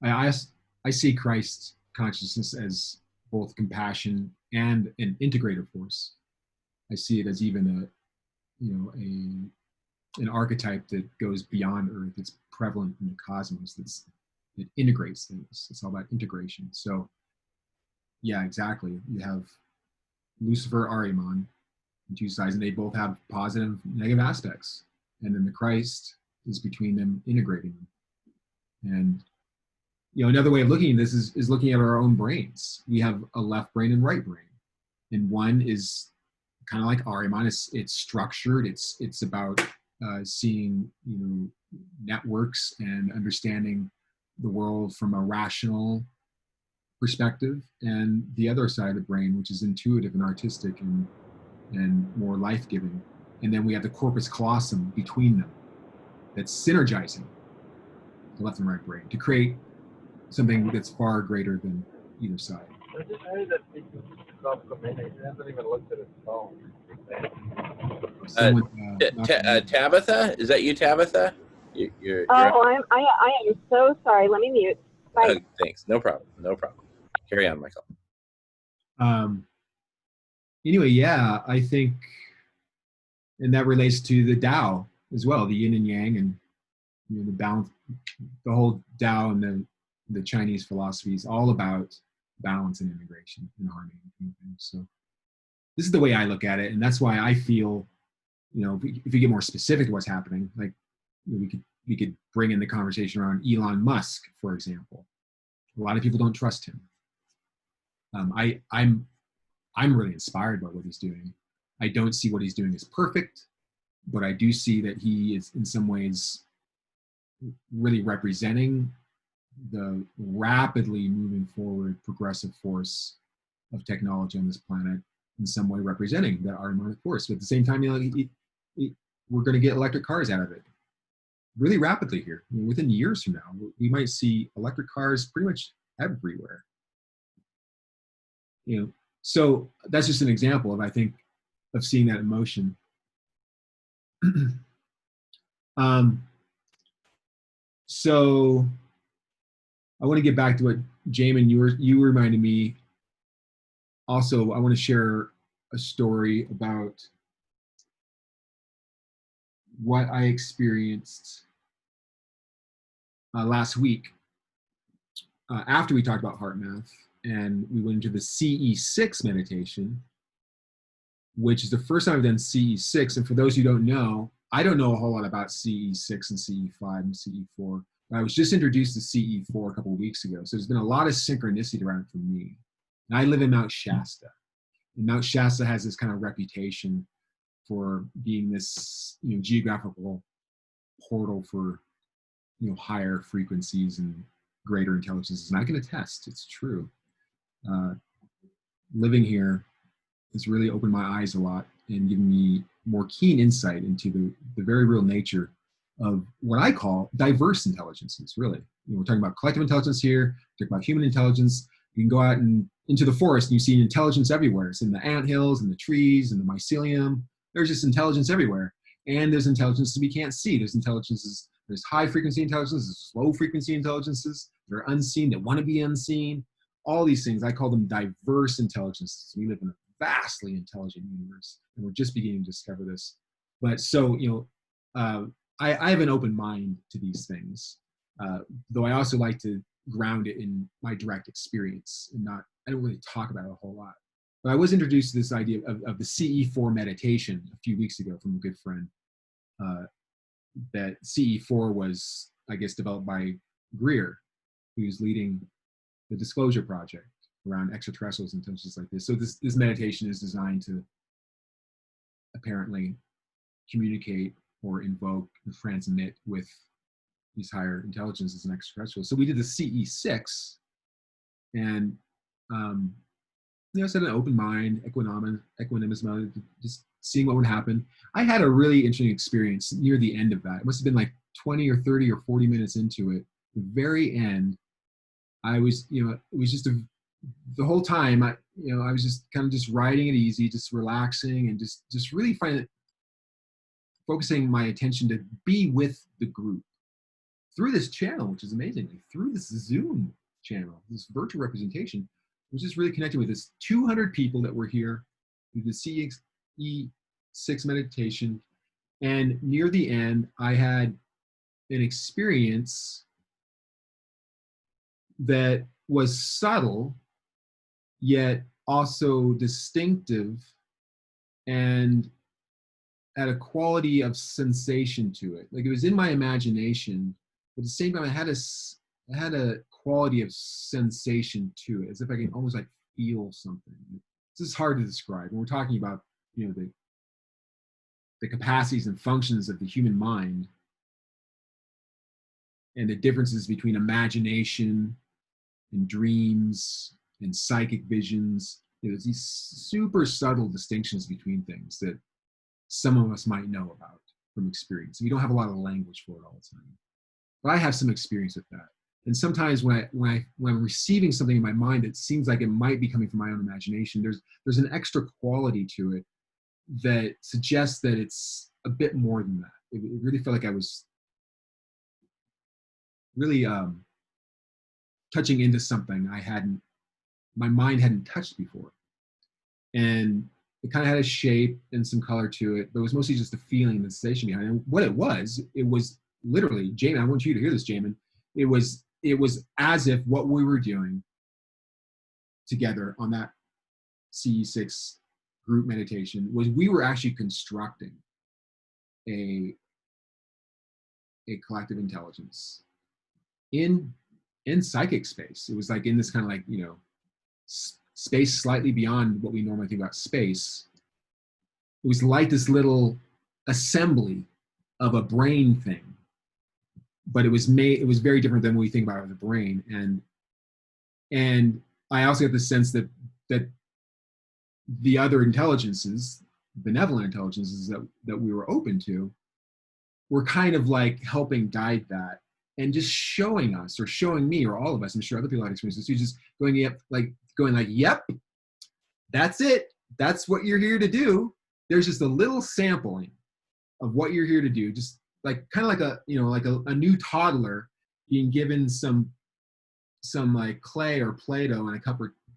Speaker 3: I see Christ consciousness as both compassion and an integrative force. I see it as even an archetype that goes beyond Earth. It's prevalent in the cosmos. It integrates things. It's all about integration. So, yeah, exactly. You have Lucifer, Ahriman, two sides, and they both have positive, negative aspects. And then the Christ is between them, integrating them. And another way of looking at this is looking at our own brains. We have a left brain and right brain, and one is kind of like Ahriman. It's structured. It's about seeing networks and understanding the world from a rational perspective, and the other side of the brain, which is intuitive and artistic and more life-giving. And then we have the corpus callosum between them that's synergizing the left and right brain to create something that's far greater than either side.
Speaker 11: I just heard that he hasn't even looked at his phone.
Speaker 1: Tabitha, is that you, Tabitha? You're
Speaker 5: I am so sorry. Let me mute. Bye.
Speaker 1: Thanks. No problem. No problem. Carry on, Michael.
Speaker 3: Anyway, yeah, I think, and that relates to the Tao as well, the yin and yang, and the balance. The whole Tao and the Chinese philosophy is all about balance and integration and harmony. So this is the way I look at it, and that's why I feel, if we get more specific to what's happening, like we could bring in the conversation around Elon Musk, for example. A lot of people don't trust him. I'm really inspired by what he's doing. I don't see what he's doing as perfect, but I do see that he is in some ways really representing the rapidly moving forward progressive force of technology on this planet, in some way representing that Ahrimanic force. But at the same time, we're going to get electric cars out of it really rapidly here. Within years from now, we might see electric cars pretty much everywhere. So that's just an example of, I think, of seeing that emotion. So I want to get back to what Jamin, you reminded me. Also, I want to share a story about what I experienced last week after we talked about heart math, and we went into the CE6 meditation, which is the first time I've done CE6. And for those who don't know, I don't know a whole lot about CE6 and CE5 and CE4. But I was just introduced to CE4 a couple of weeks ago. So there's been a lot of synchronicity around it for me. And I live in Mount Shasta. And Mount Shasta has this kind of reputation for being this, geographical portal for, higher frequencies and greater intelligences. And I can attest, it's true. Living here has really opened my eyes a lot and given me more keen insight into the very real nature of what I call diverse intelligences, really. We're talking about collective intelligence here, we're talking about human intelligence. You can go out and into the forest and you see intelligence everywhere. It's in the anthills and the trees and the mycelium. There's just intelligence everywhere. And there's intelligences we can't see. There's intelligences, there's high frequency intelligences, there's low frequency intelligences, that are unseen, that want to be unseen. All these things, I call them diverse intelligences. We live in a vastly intelligent universe, and we're just beginning to discover this. But so, I have an open mind to these things, though I also like to ground it in my direct experience and I don't really talk about it a whole lot. But I was introduced to this idea of the CE4 meditation a few weeks ago from a good friend. That CE4 was, I guess, developed by Greer, who's leading the Disclosure Project around extraterrestrials and things like this. So this meditation is designed to apparently communicate or invoke and transmit with these higher intelligences and extraterrestrials. So we did the CE6, and set an open mind, equanimous mind, just seeing what would happen. I had a really interesting experience near the end of that. It must have been like 20 or 30 or 40 minutes into it. The very end, I was, it was just the whole time, I was just kind of just riding it easy, just relaxing, and just really focusing my attention to be with the group through this channel, which is amazingly through this Zoom channel, this virtual representation, which is really connected with this 200 people that were here through the CE6 meditation. And near the end, I had an experience that was subtle, yet also distinctive, and had a quality of sensation to it. Like, it was in my imagination, but at the same time, it had a quality of sensation to it, as if I can almost like feel something. This is hard to describe. When we're talking about, the capacities and functions of the human mind, and the differences between imagination and dreams and psychic visions. There's these super subtle distinctions between things that some of us might know about from experience. We don't have a lot of language for it all the time. But I have some experience with that. And sometimes when I'm receiving something in my mind that seems like it might be coming from my own imagination, there's an extra quality to it that suggests that it's a bit more than that. It really felt like I was really touching into something my mind hadn't touched before. And it kind of had a shape and some color to it, but it was mostly just the feeling and the sensation behind it. And what it was literally, Jamin, I want you to hear this, Jamin. It was as if what we were doing together on that CE6 group meditation was we were actually constructing a collective intelligence in psychic space. It was like in this kind of like, space slightly beyond what we normally think about space. It was like this little assembly of a brain thing, but it was very different than what we think about as a brain. And I also get the sense that the other intelligences, benevolent intelligences that we were open to, were kind of like helping guide that and just showing us, or showing me, or all of us, I'm sure other people had experiences too, just going, yep, that's it. That's what you're here to do. There's just a little sampling of what you're here to do. Just like, kind of like a new toddler being given some like clay or Play-Doh and a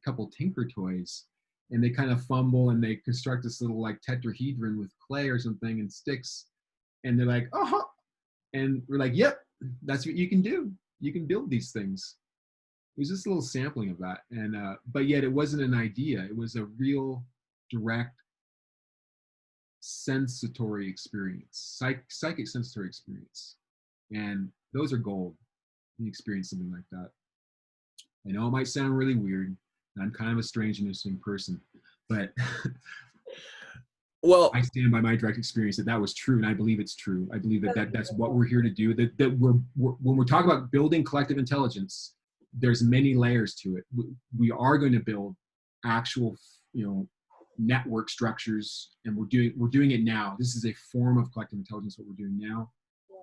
Speaker 3: couple Tinker toys. And they kind of fumble and they construct this little like tetrahedron with clay or something and sticks. And they're like, oh, and we're like, yep, that's what you can do. You can build these things. It was just a little sampling of that. And, but yet it wasn't an idea. It was a real direct sensatory experience, psychic sensory experience. And those are gold. You experience something like that. I know it might sound really weird. And I'm kind of a strange and interesting person, but
Speaker 1: well,
Speaker 3: I stand by my direct experience that was true, and I believe it's true. I believe that's what we're here to do. That we're when we're talking about building collective intelligence, there's many layers to it. We are going to build actual, network structures, and we're doing it now. This is a form of collective intelligence, what we're doing now,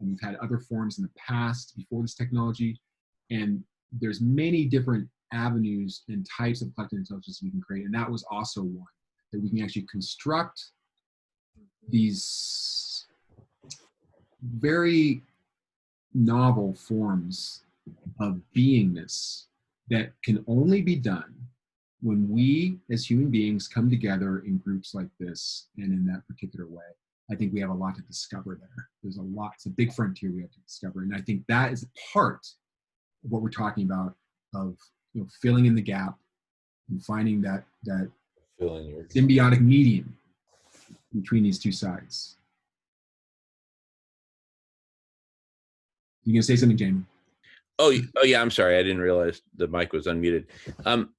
Speaker 3: and we've had other forms in the past before this technology, and there's many different avenues and types of collective intelligence we can create, and that was also one that we can actually construct these very novel forms of beingness that can only be done when we as human beings come together in groups like this and in that particular way. I think we have a lot to discover there. There's a lot, it's a big frontier we have to discover. And I think that is a part of what we're talking about, of filling in the gap and finding that symbiotic medium between these two sides. You gonna say something, Jamie?
Speaker 1: Oh yeah, I'm sorry. I didn't realize the mic was unmuted.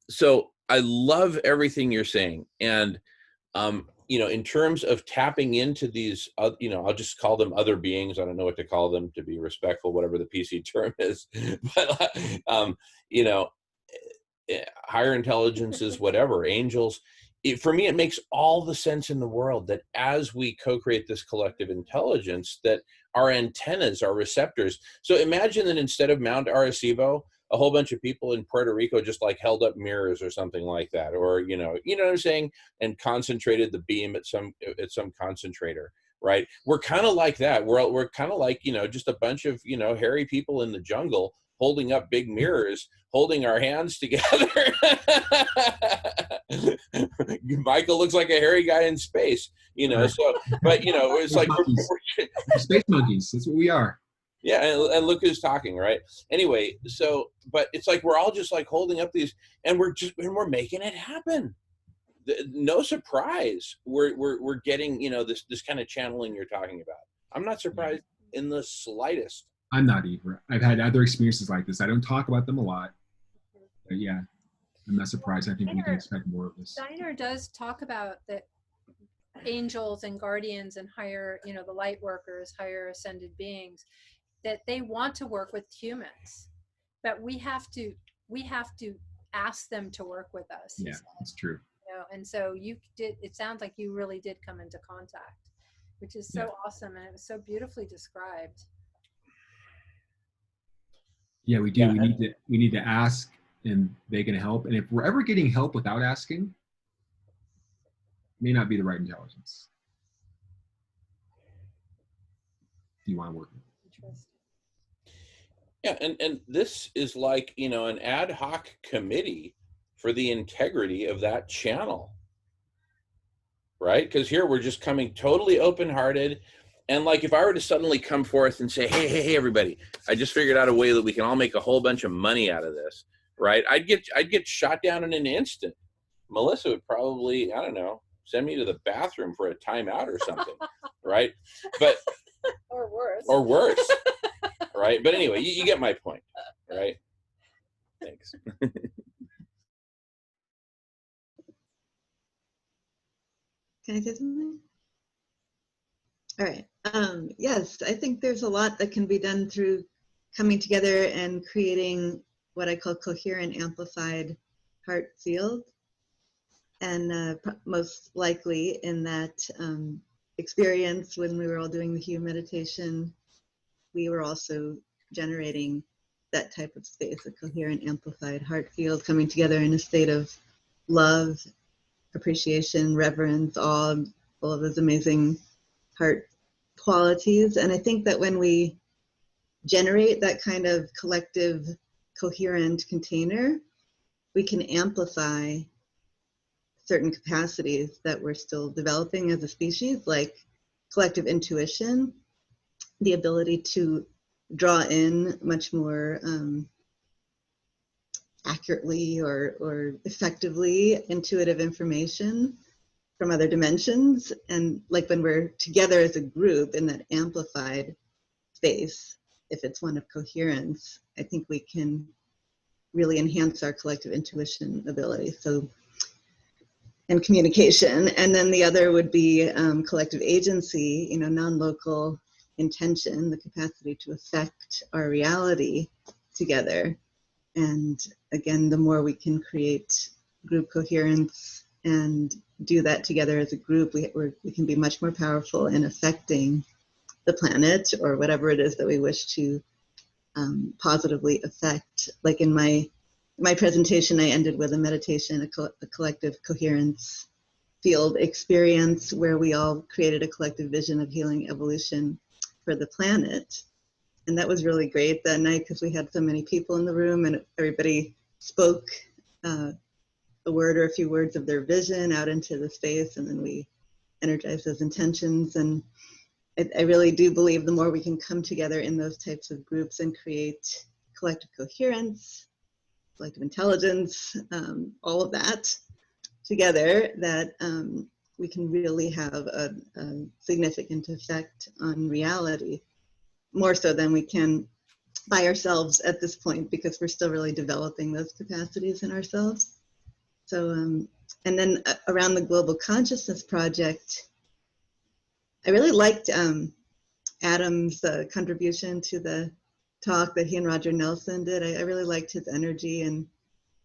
Speaker 1: So I love everything you're saying. And, in terms of tapping into these, I'll just call them other beings. I don't know what to call them to be respectful, whatever the PC term is. But, higher intelligences, whatever, angels. For me, it makes all the sense in the world that as we co-create this collective intelligence, that our antennas, our receptors. So imagine that instead of Mount Arecibo, a whole bunch of people in Puerto Rico just like held up mirrors or something like that, or you know what I'm saying, and concentrated the beam at some concentrator, right? We're kind of like that. We're kind of like just a bunch of hairy people in the jungle holding up big mirrors, holding our hands together. Michael looks like a hairy guy in space, so, but it's like
Speaker 3: we're space monkeys. That's what we are.
Speaker 1: Yeah, and look who's talking, right? Anyway, so, but it's like we're all just like holding up these, and we're making it happen. No surprise, we're getting this kind of channeling you're talking about. I'm not surprised in the slightest.
Speaker 3: I'm not either. I've had other experiences like this. I don't talk about them a lot, but yeah, I'm not surprised. I think we can expect more of this.
Speaker 9: Steiner does talk about that angels and guardians and higher, the light workers, higher ascended beings, that they want to work with humans, but we have to ask them to work with us.
Speaker 3: Yeah, that's true.
Speaker 9: And so it sounds like you really did come into contact, which is so awesome, and it was so beautifully described.
Speaker 3: Yeah, we do. Yeah. We need to ask, and they can help. And if we're ever getting help without asking, it may not be the right intelligence. Do you want to work with it?
Speaker 9: Interesting.
Speaker 1: Yeah, and this is like an ad hoc committee for the integrity of that channel, right? Because here we're just coming totally open-hearted. And like, if I were to suddenly come forth and say, hey, everybody, I just figured out a way that we can all make a whole bunch of money out of this, right? I'd get shot down in an instant. Melissa would probably, I don't know, send me to the bathroom for a timeout or something, right? But
Speaker 9: or
Speaker 1: worse, right? But anyway, you get my point, right? Thanks.
Speaker 2: Can I say something? All right. Yes, I think there's a lot that can be done through coming together and creating what I call coherent amplified heart field. And most likely in that experience when we were all doing the Hue meditation, we were also generating that type of space, a coherent amplified heart field, coming together in a state of love, appreciation, reverence, awe, all of those amazing heart qualities. And I think that when we generate that kind of collective coherent container, we can amplify certain capacities that we're still developing as a species, like collective intuition, the ability to draw in much more accurately or effectively intuitive information from other dimensions. And like when we're together as a group in that amplified space, if it's one of coherence, I think we can really enhance our collective intuition ability. So, and communication. And then the other would be collective agency, you know, non-local intention, the capacity to affect our reality together. And again, the more we can create group coherence and do that together as a group, we can be much more powerful in affecting the planet or whatever it is that we wish to positively affect. Like in my presentation, I ended with a meditation, a collective coherence field experience where we all created a collective vision of healing evolution for the planet. And that was really great that night because we had so many people in the room and everybody spoke a word or a few words of their vision out into the space, and then we energized those intentions. And I really do believe the more we can come together in those types of groups and create collective coherence, collective intelligence, all of that together, that we can really have a significant effect on reality, more so than we can by ourselves at this point, because we're still really developing those capacities in ourselves. So, and then around the Global Consciousness Project, I really liked Adam's contribution to the talk that he and Roger Nelson did. I really liked his energy and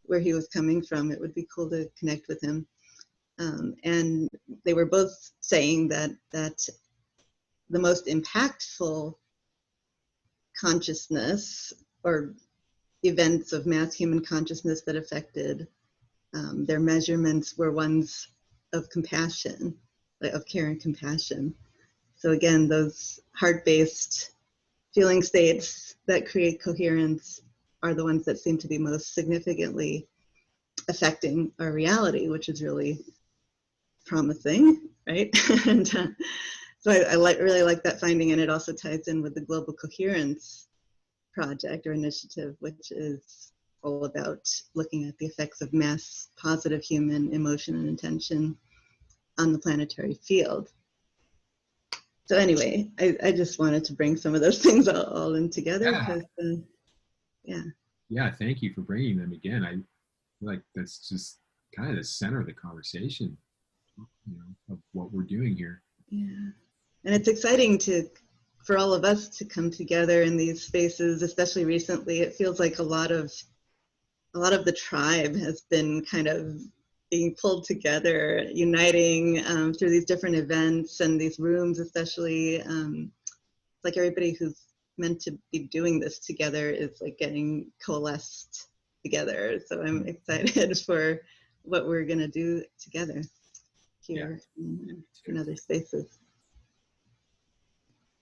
Speaker 2: where he was coming from. It would be cool to connect with him. And they were both saying that the most impactful consciousness or events of mass human consciousness that affected their measurements were ones of compassion, of care and compassion. So again, those heart-based feeling states that create coherence are the ones that seem to be most significantly affecting our reality, which is really promising, right? And so I really like that finding, and it also ties in with the Global Coherence Project or initiative, which is all about looking at the effects of mass positive human emotion and intention on the planetary field. So anyway, I just wanted to bring some of those things all in together because,
Speaker 3: Yeah, thank you for bringing them again. I feel like that's just kind of the center of the conversation, you know, of what we're doing here.
Speaker 2: Yeah, and it's exciting for all of us to come together in these spaces, especially recently. It feels like a lot of the tribe has been kind of being pulled together, uniting through these different events and these rooms, especially. It's like everybody who's meant to be doing this together is like getting coalesced together. So I'm excited for what we're gonna do together here in other spaces.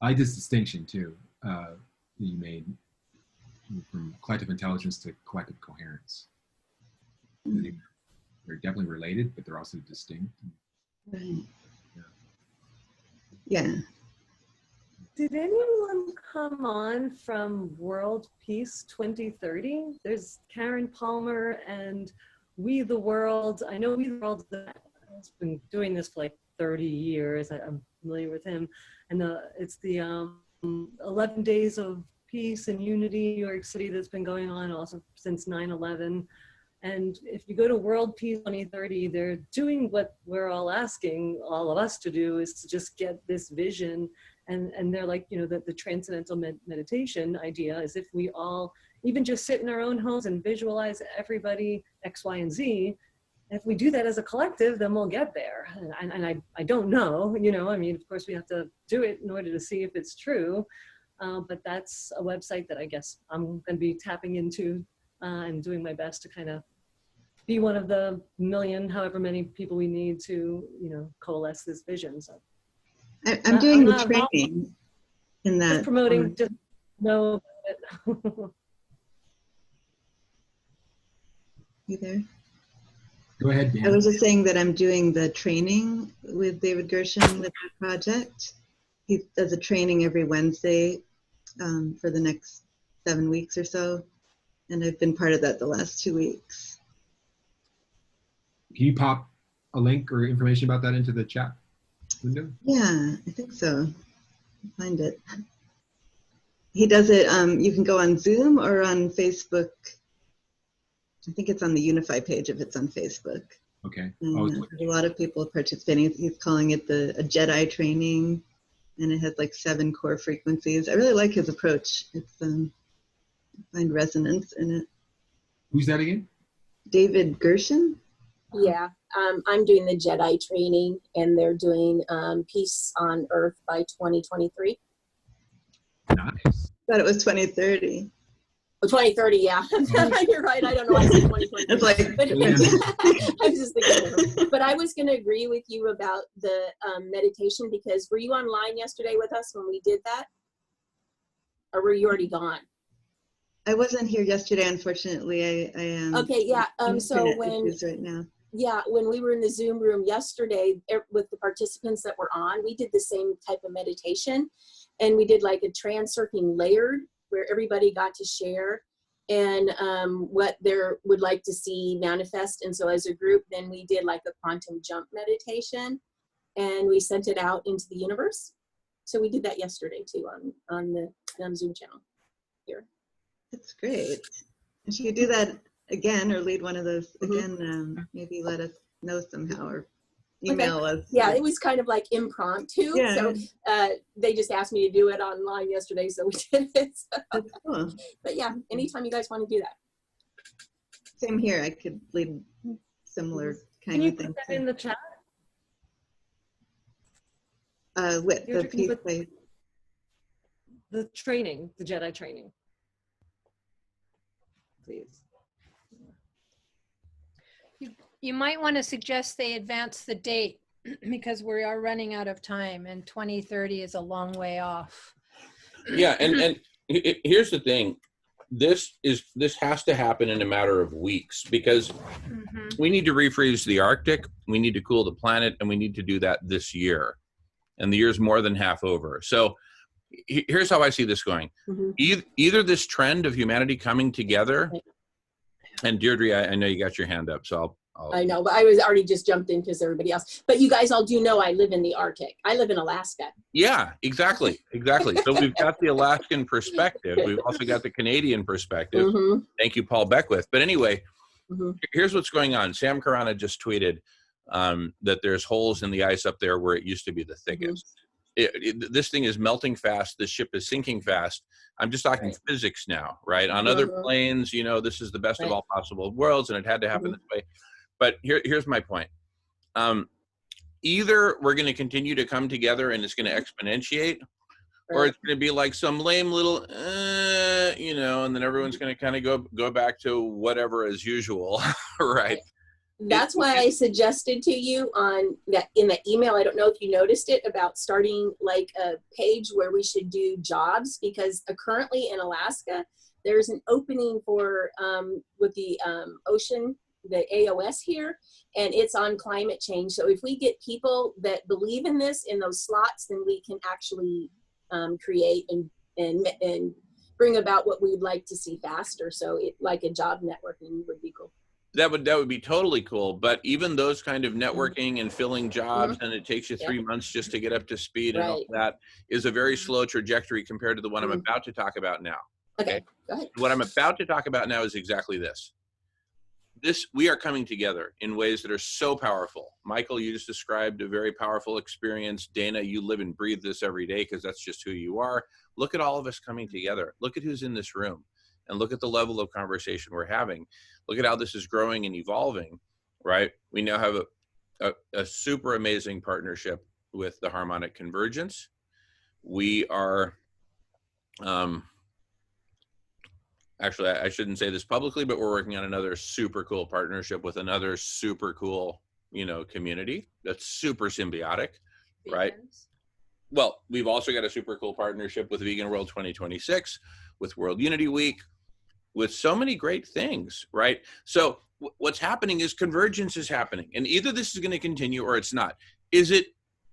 Speaker 3: I like this distinction too that you made from collective intelligence to collective coherence.
Speaker 2: Mm-hmm.
Speaker 3: They're definitely related, but they're also distinct.
Speaker 2: Right. Yeah.
Speaker 8: Did anyone come on from World Peace 2030? There's Karen Palmer and We the World. I know We the World has been doing this for like 30 years. I'm familiar with him. And it's the 11 Days of Peace and Unity in New York City that's been going on also since 9/11. And if you go to World Peace 2030, they're doing what we're all asking all of us to do, is to just get this vision. And they're like, you know, the transcendental meditation idea is if we all even just sit in our own homes and visualize everybody X, Y, and Z, if we do that as a collective, then we'll get there. And I don't know, you know, I mean, of course we have to do it in order to see if it's true. But that's a website that I guess I'm going to be tapping into and doing my best to kind of be one of the million, however many people we need to, you know, coalesce this vision. So
Speaker 2: I'm doing the training in that.
Speaker 8: Just promoting, just know it.
Speaker 2: You there?
Speaker 3: Go ahead, Dan.
Speaker 2: I was just saying that I'm doing the training with David Gershon with the project. he does a training every Wednesday for the next 7 weeks or so. And I've been part of that the last 2 weeks.
Speaker 3: Can you pop a link or information about that into the chat window?
Speaker 2: Yeah, I think so. I'll find it. He does it, you can go on Zoom or on Facebook. I think it's on the Unify page if it's on Facebook.
Speaker 3: Okay.
Speaker 2: And a lot of people participating. He's calling it a Jedi training, and it has like 7 core frequencies. I really like his approach. It's I find resonance in it.
Speaker 3: Who's that again?
Speaker 2: David Gershon?
Speaker 4: Yeah, I'm doing the Jedi training, and they're doing Peace on Earth by 2023.
Speaker 3: Nice.
Speaker 2: Thought it was 2030.
Speaker 4: Oh, 2030, yeah. You're right. I don't know. I said 2020.
Speaker 2: It's like,
Speaker 4: I was just thinking. But I was going to agree with you about the meditation, because were you online yesterday with us when we did that? Or were you already gone?
Speaker 2: I wasn't here yesterday, unfortunately. I am.
Speaker 4: Okay, yeah. So when
Speaker 2: right now.
Speaker 4: Yeah, when we were in the Zoom room yesterday with the participants that were on, we did the same type of meditation, and we did like a transurfing layered, where everybody got to share and what they would like to see manifest. And so as a group, then we did like a quantum jump meditation, and we sent it out into the universe. So we did that yesterday too on the Zoom channel here.
Speaker 2: That's great. And should you do that again, or lead one of those again? Maybe let us know somehow, or email us.
Speaker 4: Yeah, it was kind of like impromptu.
Speaker 2: Yeah.
Speaker 4: So they just asked me to do it online yesterday, so we did it. So.
Speaker 2: That's cool.
Speaker 4: But yeah, anytime you guys want to do that.
Speaker 2: Same here. I could lead similar kind
Speaker 8: Can you
Speaker 2: of thing.
Speaker 8: put that in the chat?
Speaker 2: With the piece,
Speaker 8: the training, the Jedi training, please.
Speaker 9: You might want to suggest they advance the date because we are running out of time, and 2030 is a long way off.
Speaker 1: Yeah, and here's the thing. This has to happen in a matter of weeks, because we need to refreeze the Arctic, we need to cool the planet, and we need to do that this year. And the year's more than half over. So here's how I see this going. Either this trend of humanity coming together, and Deirdre, I know you got your hand up, so
Speaker 4: I know, but I was already just jumped in because everybody else. But you guys all do know I live in the Arctic. I live in Alaska.
Speaker 1: Yeah, exactly. So we've got the Alaskan perspective. We've also got the Canadian perspective. Thank you, Paul Beckwith. But anyway, here's what's going on. Sam Karana just tweeted that there's holes in the ice up there where it used to be the thickest. This thing is melting fast. This ship is sinking fast. I'm just talking physics now, right? On other planes, you know, this is the best of all possible worlds, and it had to happen this way. But here's my point. Either we're going to continue to come together and it's going to exponentiate, or it's going to be like some lame little, you know, and then everyone's going to kind of go back to whatever as usual, right?
Speaker 4: That's why I suggested to you in the email, I don't know if you noticed it, about starting like a page where we should do jobs, because currently in Alaska, there's an opening for, with the ocean, the AOS here, and it's on climate change. So if we get people that believe in this in those slots, then we can actually create and bring about what we'd like to see faster. So like a job networking would be cool.
Speaker 1: That would be totally cool. But even those kind of networking and filling jobs, and it takes you 3 months just to get up to speed and all that, is a very slow trajectory compared to the one I'm about to talk about now.
Speaker 4: Okay, go ahead.
Speaker 1: What I'm about to talk about now is exactly this. We are coming together in ways that are so powerful. Michael, you just described a very powerful experience. Dana, you live and breathe this every day because that's just who you are. Look at all of us coming together. Look at who's in this room, and look at the level of conversation we're having. Look at how this is growing and evolving, right? We now have a super amazing partnership with the Harmonic Convergence. We are, actually, I shouldn't say this publicly, but we're working on another super cool partnership with another super cool, community that's super symbiotic, right? Well, we've also got a super cool partnership with Vegan World 2026, with World Unity Week, with so many great things, right? So what's happening is convergence is happening, and either this is going to continue or it's not. Is it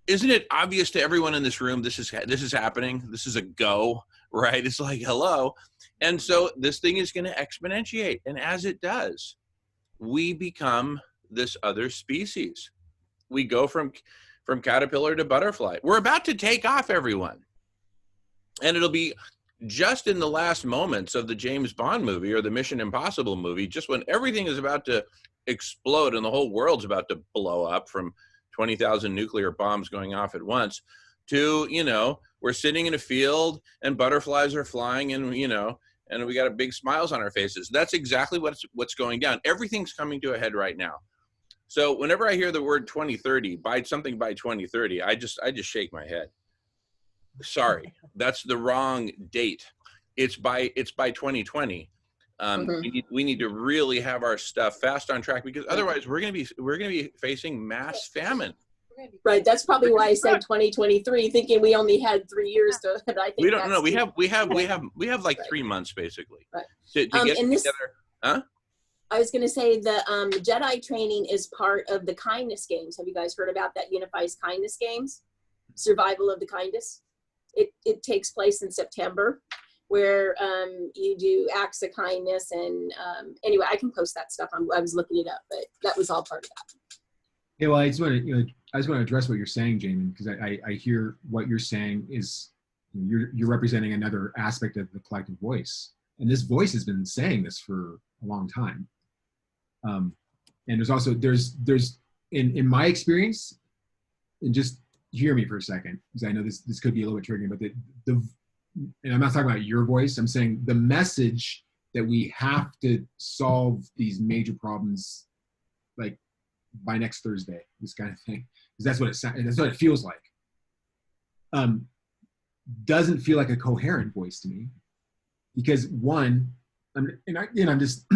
Speaker 1: isn't it obvious to everyone in this room this is happening? This is a go, right? It's like, hello. And so this thing is going to exponentiate. And as it does, we become this other species. We go from caterpillar to butterfly. We're about to take off, everyone. And it'll be just in the last moments of the James Bond movie or the Mission Impossible movie, just when everything is about to explode and the whole world's about to blow up from 20,000 nuclear bombs going off at once, to, you know, we're sitting in a field and butterflies are flying and, you know, and we got big smiles on our faces. That's exactly what's going down. Everything's coming to a head right now. So whenever I hear the word 2030, by 2030, I just shake my head. Sorry, that's the wrong date. It's by 2020. We need to really have our stuff fast on track, because otherwise we're gonna be facing mass famine.
Speaker 4: Right. That's probably why I said 2023, thinking we only had 3 years to. But I think
Speaker 1: We don't know. We have like 3 months basically.
Speaker 4: Right.
Speaker 1: To get
Speaker 4: and this,
Speaker 1: together. Huh?
Speaker 4: I was going to say the Jedi training is part of the kindness games. Have you guys heard about that Unifies kindness games? Survival of the kindness. It takes place in September, where you do acts of kindness, and anyway, I can post that stuff. I was looking it up, but that was all part of that.
Speaker 3: Yeah, well, I just want to address what you're saying, Jamie, because I hear what you're saying is you're representing another aspect of the collective voice, and this voice has been saying this for a long time. And there's in my experience, and just hear me for a second, because I know this could be a little bit triggering, but and I'm not talking about your voice, I'm saying the message that we have to solve these major problems like by next Thursday, this kind of thing, because that's what it feels like. Doesn't feel like a coherent voice to me, because one, I'm just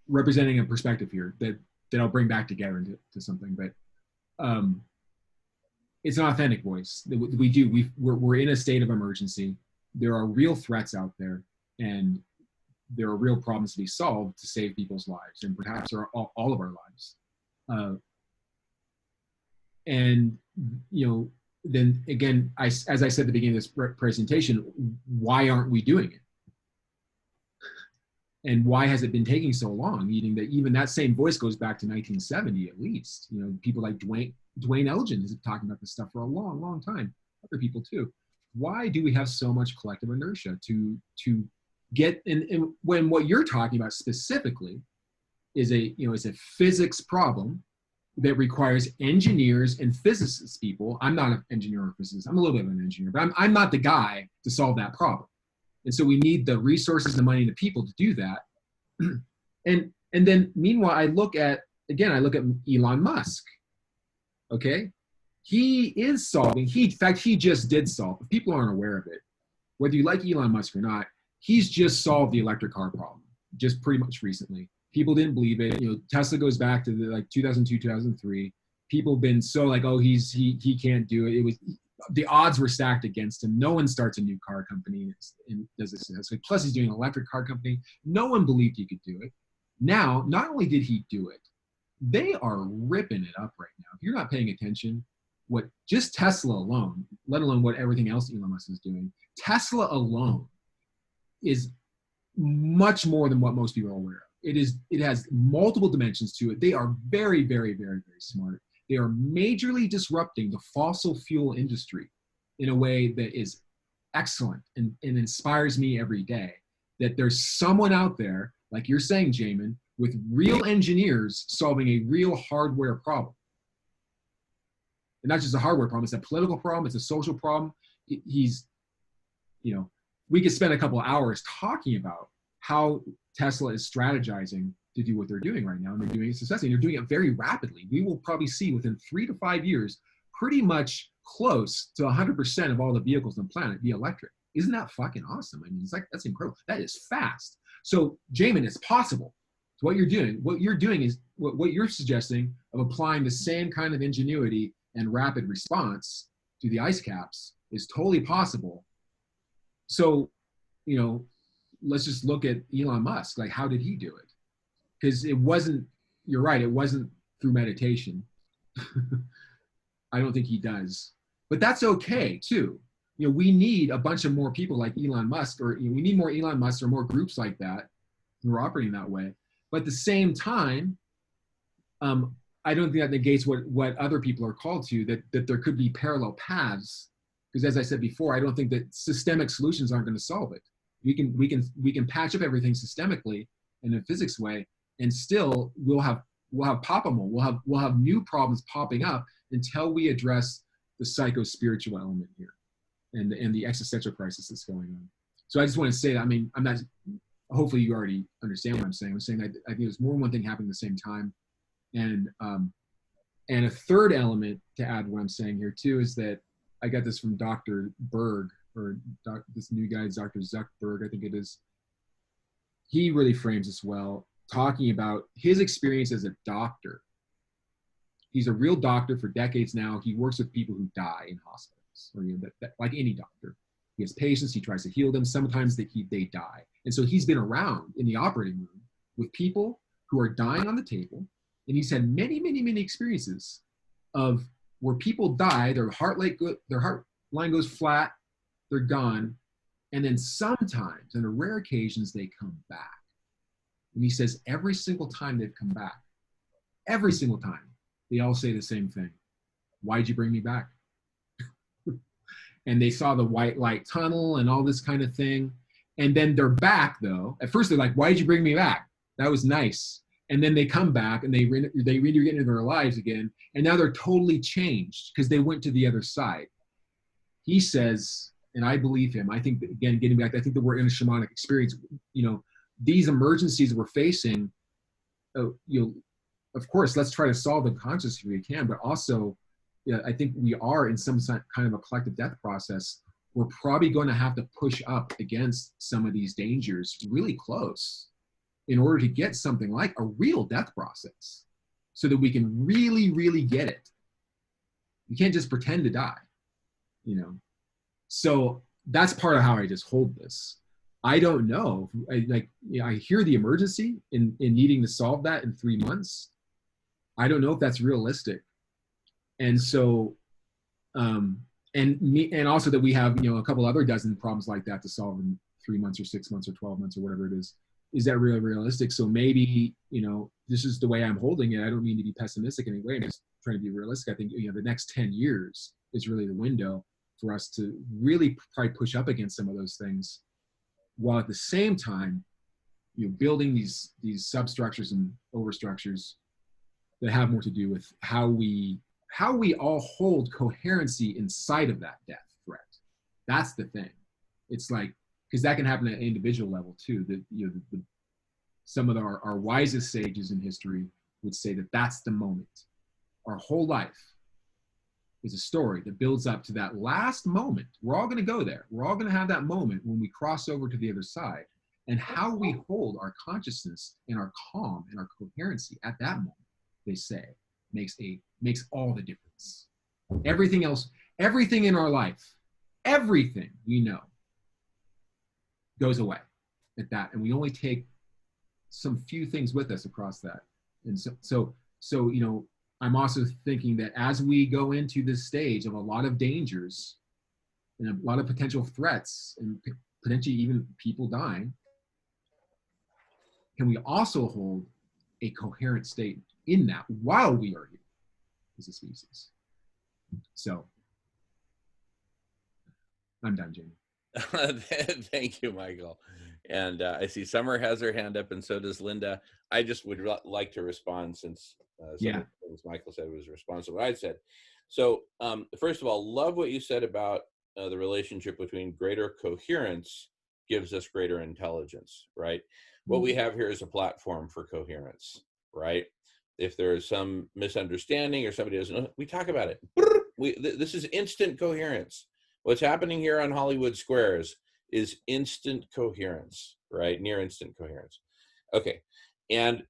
Speaker 3: representing a perspective here that I'll bring back together into something, but it's an authentic voice. We're in a state of emergency. There are real threats out there, and there are real problems to be solved to save people's lives, and perhaps all of our lives. And then again, as I said at the beginning of this presentation, why aren't we doing it? And why has it been taking so long? Meaning that even that same voice goes back to 1970 at least. People like Dwayne Elgin has been talking about this stuff for a long, long time. Other people too. Why do we have so much collective inertia to get and when what you're talking about specifically is a physics problem that requires engineers and physicists people. I'm not an engineer or physicist. I'm a little bit of an engineer, but I'm not the guy to solve that problem. And so we need the resources, the money, and the people to do that. And then meanwhile, I look at Elon Musk. Okay, he is solving. In fact, he just did solve. If people aren't aware of it, whether you like Elon Musk or not, he's just solved the electric car problem, just pretty much recently. People didn't believe it. Tesla goes back to 2002, 2003. People have been so like, oh, he can't do it. It was. The odds were stacked against him. No one starts a new car company and does this. Plus, he's doing an electric car company. No one believed he could do it. Now, not only did he do it, they are ripping it up right now. If you're not paying attention, what just Tesla alone, let alone what everything else Elon Musk is doing, Tesla alone is much more than what most people are aware of. It has multiple dimensions to it. They are very, very, very, very smart. They are majorly disrupting the fossil fuel industry in a way that is excellent and inspires me every day. That there's someone out there, like you're saying, Jamin, with real engineers solving a real hardware problem. And not just a hardware problem, it's a political problem, it's a social problem. We could spend a couple of hours talking about how Tesla is strategizing to do what they're doing right now, and they're doing it successfully. They're doing it very rapidly. We will probably see within 3 to 5 years, pretty much close to 100% of all the vehicles on the planet be electric. Isn't that fucking awesome? I mean, that's incredible. That is fast. So, Jamin, it's possible. So what you're doing is what you're suggesting of applying the same kind of ingenuity and rapid response to the ice caps is totally possible. So, let's just look at Elon Musk. Like, how did he do it? Because it wasn't, you're right, it wasn't through meditation. I don't think he does, but that's okay too. You know, we need a bunch of more people like Elon Musk, or we need more Elon Musk or more groups like that who are operating that way. But at the same time, I don't think that negates what other people are called to, that there could be parallel paths. Because as I said before, I don't think that systemic solutions aren't going to solve it. We can patch up everything systemically in a physics way, and still we'll have pop-a-mole. We'll have new problems popping up until we address the psycho-spiritual element here, and the existential crisis that's going on. So I just want to say that, I mean, I'm not. Hopefully you already understand what I'm saying. I'm saying that I think there's more than one thing happening at the same time, and a third element to add what I'm saying here too is that I got this from Dr. Berg, or this new guy, Dr. Zuckberg, I think it is. He really frames this well, talking about his experience as a doctor. He's a real doctor for decades now. He works with people who die in hospitals, or like any doctor. He has patients, he tries to heal them. Sometimes they die. And so he's been around in the operating room with people who are dying on the table. And he's had many, many, many experiences of where people die, their heart line goes flat, they're gone. And then sometimes, on rare occasions, they come back. And he says every single time they've come back, every single time, they all say the same thing. Why'd you bring me back? And they saw the white light tunnel and all this kind of thing. And then they're back though. At first they're like, why'd you bring me back? That was nice. And then they come back and they get into their lives again. And now they're totally changed because they went to the other side. He says, and I believe him, I think that, again, getting back, I think that we're in a shamanic experience. You know, these emergencies we're facing, of course, let's try to solve them consciously if we can, but also, I think we are in some kind of a collective death process. We're probably going to have to push up against some of these dangers really close in order to get something like a real death process so that we can really, really get it. You can't just pretend to die, you know? So that's part of how I just hold this. I don't know. I hear the emergency in needing to solve that in 3 months. I don't know if that's realistic. And so, and also that we have, a couple other dozen problems like that to solve in 3 months or 6 months or 12 months or whatever it is. Is that really realistic? So maybe, this is the way I'm holding it. I don't mean to be pessimistic in any way. I'm just trying to be realistic. I think, the next 10 years is really the window for us to really try to push up against some of those things, while at the same time, building these substructures and overstructures that have more to do with how we all hold coherency inside of that death threat. That's the thing. It's like, because that can happen at an individual level too. That some of our wisest sages in history would say that that's the moment. Our whole life is a story that builds up to that last moment. We're all going to go there. We're all going to have that moment when we cross over to the other side. And how we hold our consciousness and our calm and our coherency at that moment, they say, makes all the difference. Everything else, everything in our life, everything we know goes away at that. And we only take some few things with us across that. And so I'm also thinking that as we go into this stage of a lot of dangers and a lot of potential threats and potentially even people dying, can we also hold a coherent state in that while we are here as a species? So I'm done, Jamie.
Speaker 1: Thank you, Michael. And I see Summer has her hand up, and so does Linda. I just would like to respond, since as Michael said, was responsive to what I said. So first of all, love what you said about the relationship between greater coherence gives us greater intelligence, right? What we have here is a platform for coherence, right? If there is some misunderstanding or somebody doesn't know, we talk about it. This is instant coherence. What's happening here on Hollywood Squares is instant coherence, right? Near instant coherence. Okay, and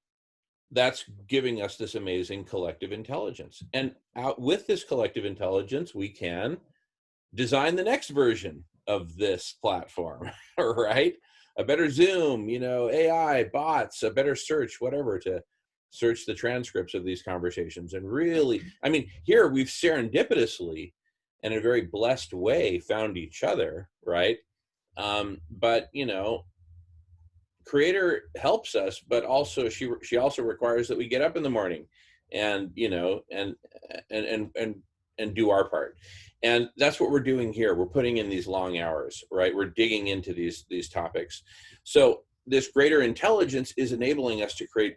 Speaker 1: that's giving us this amazing collective intelligence. And out with this collective intelligence, we can design the next version of this platform, right? A better Zoom, AI, bots, a better search, whatever, to search the transcripts of these conversations and really, I mean, here we've serendipitously, in a very blessed way, found each other, right? But you know, Creator helps us, but also she also requires that we get up in the morning, and you know, and do our part, and that's what we're doing here. We're putting in these long hours, right? We're digging into these topics. So this greater intelligence is enabling us to create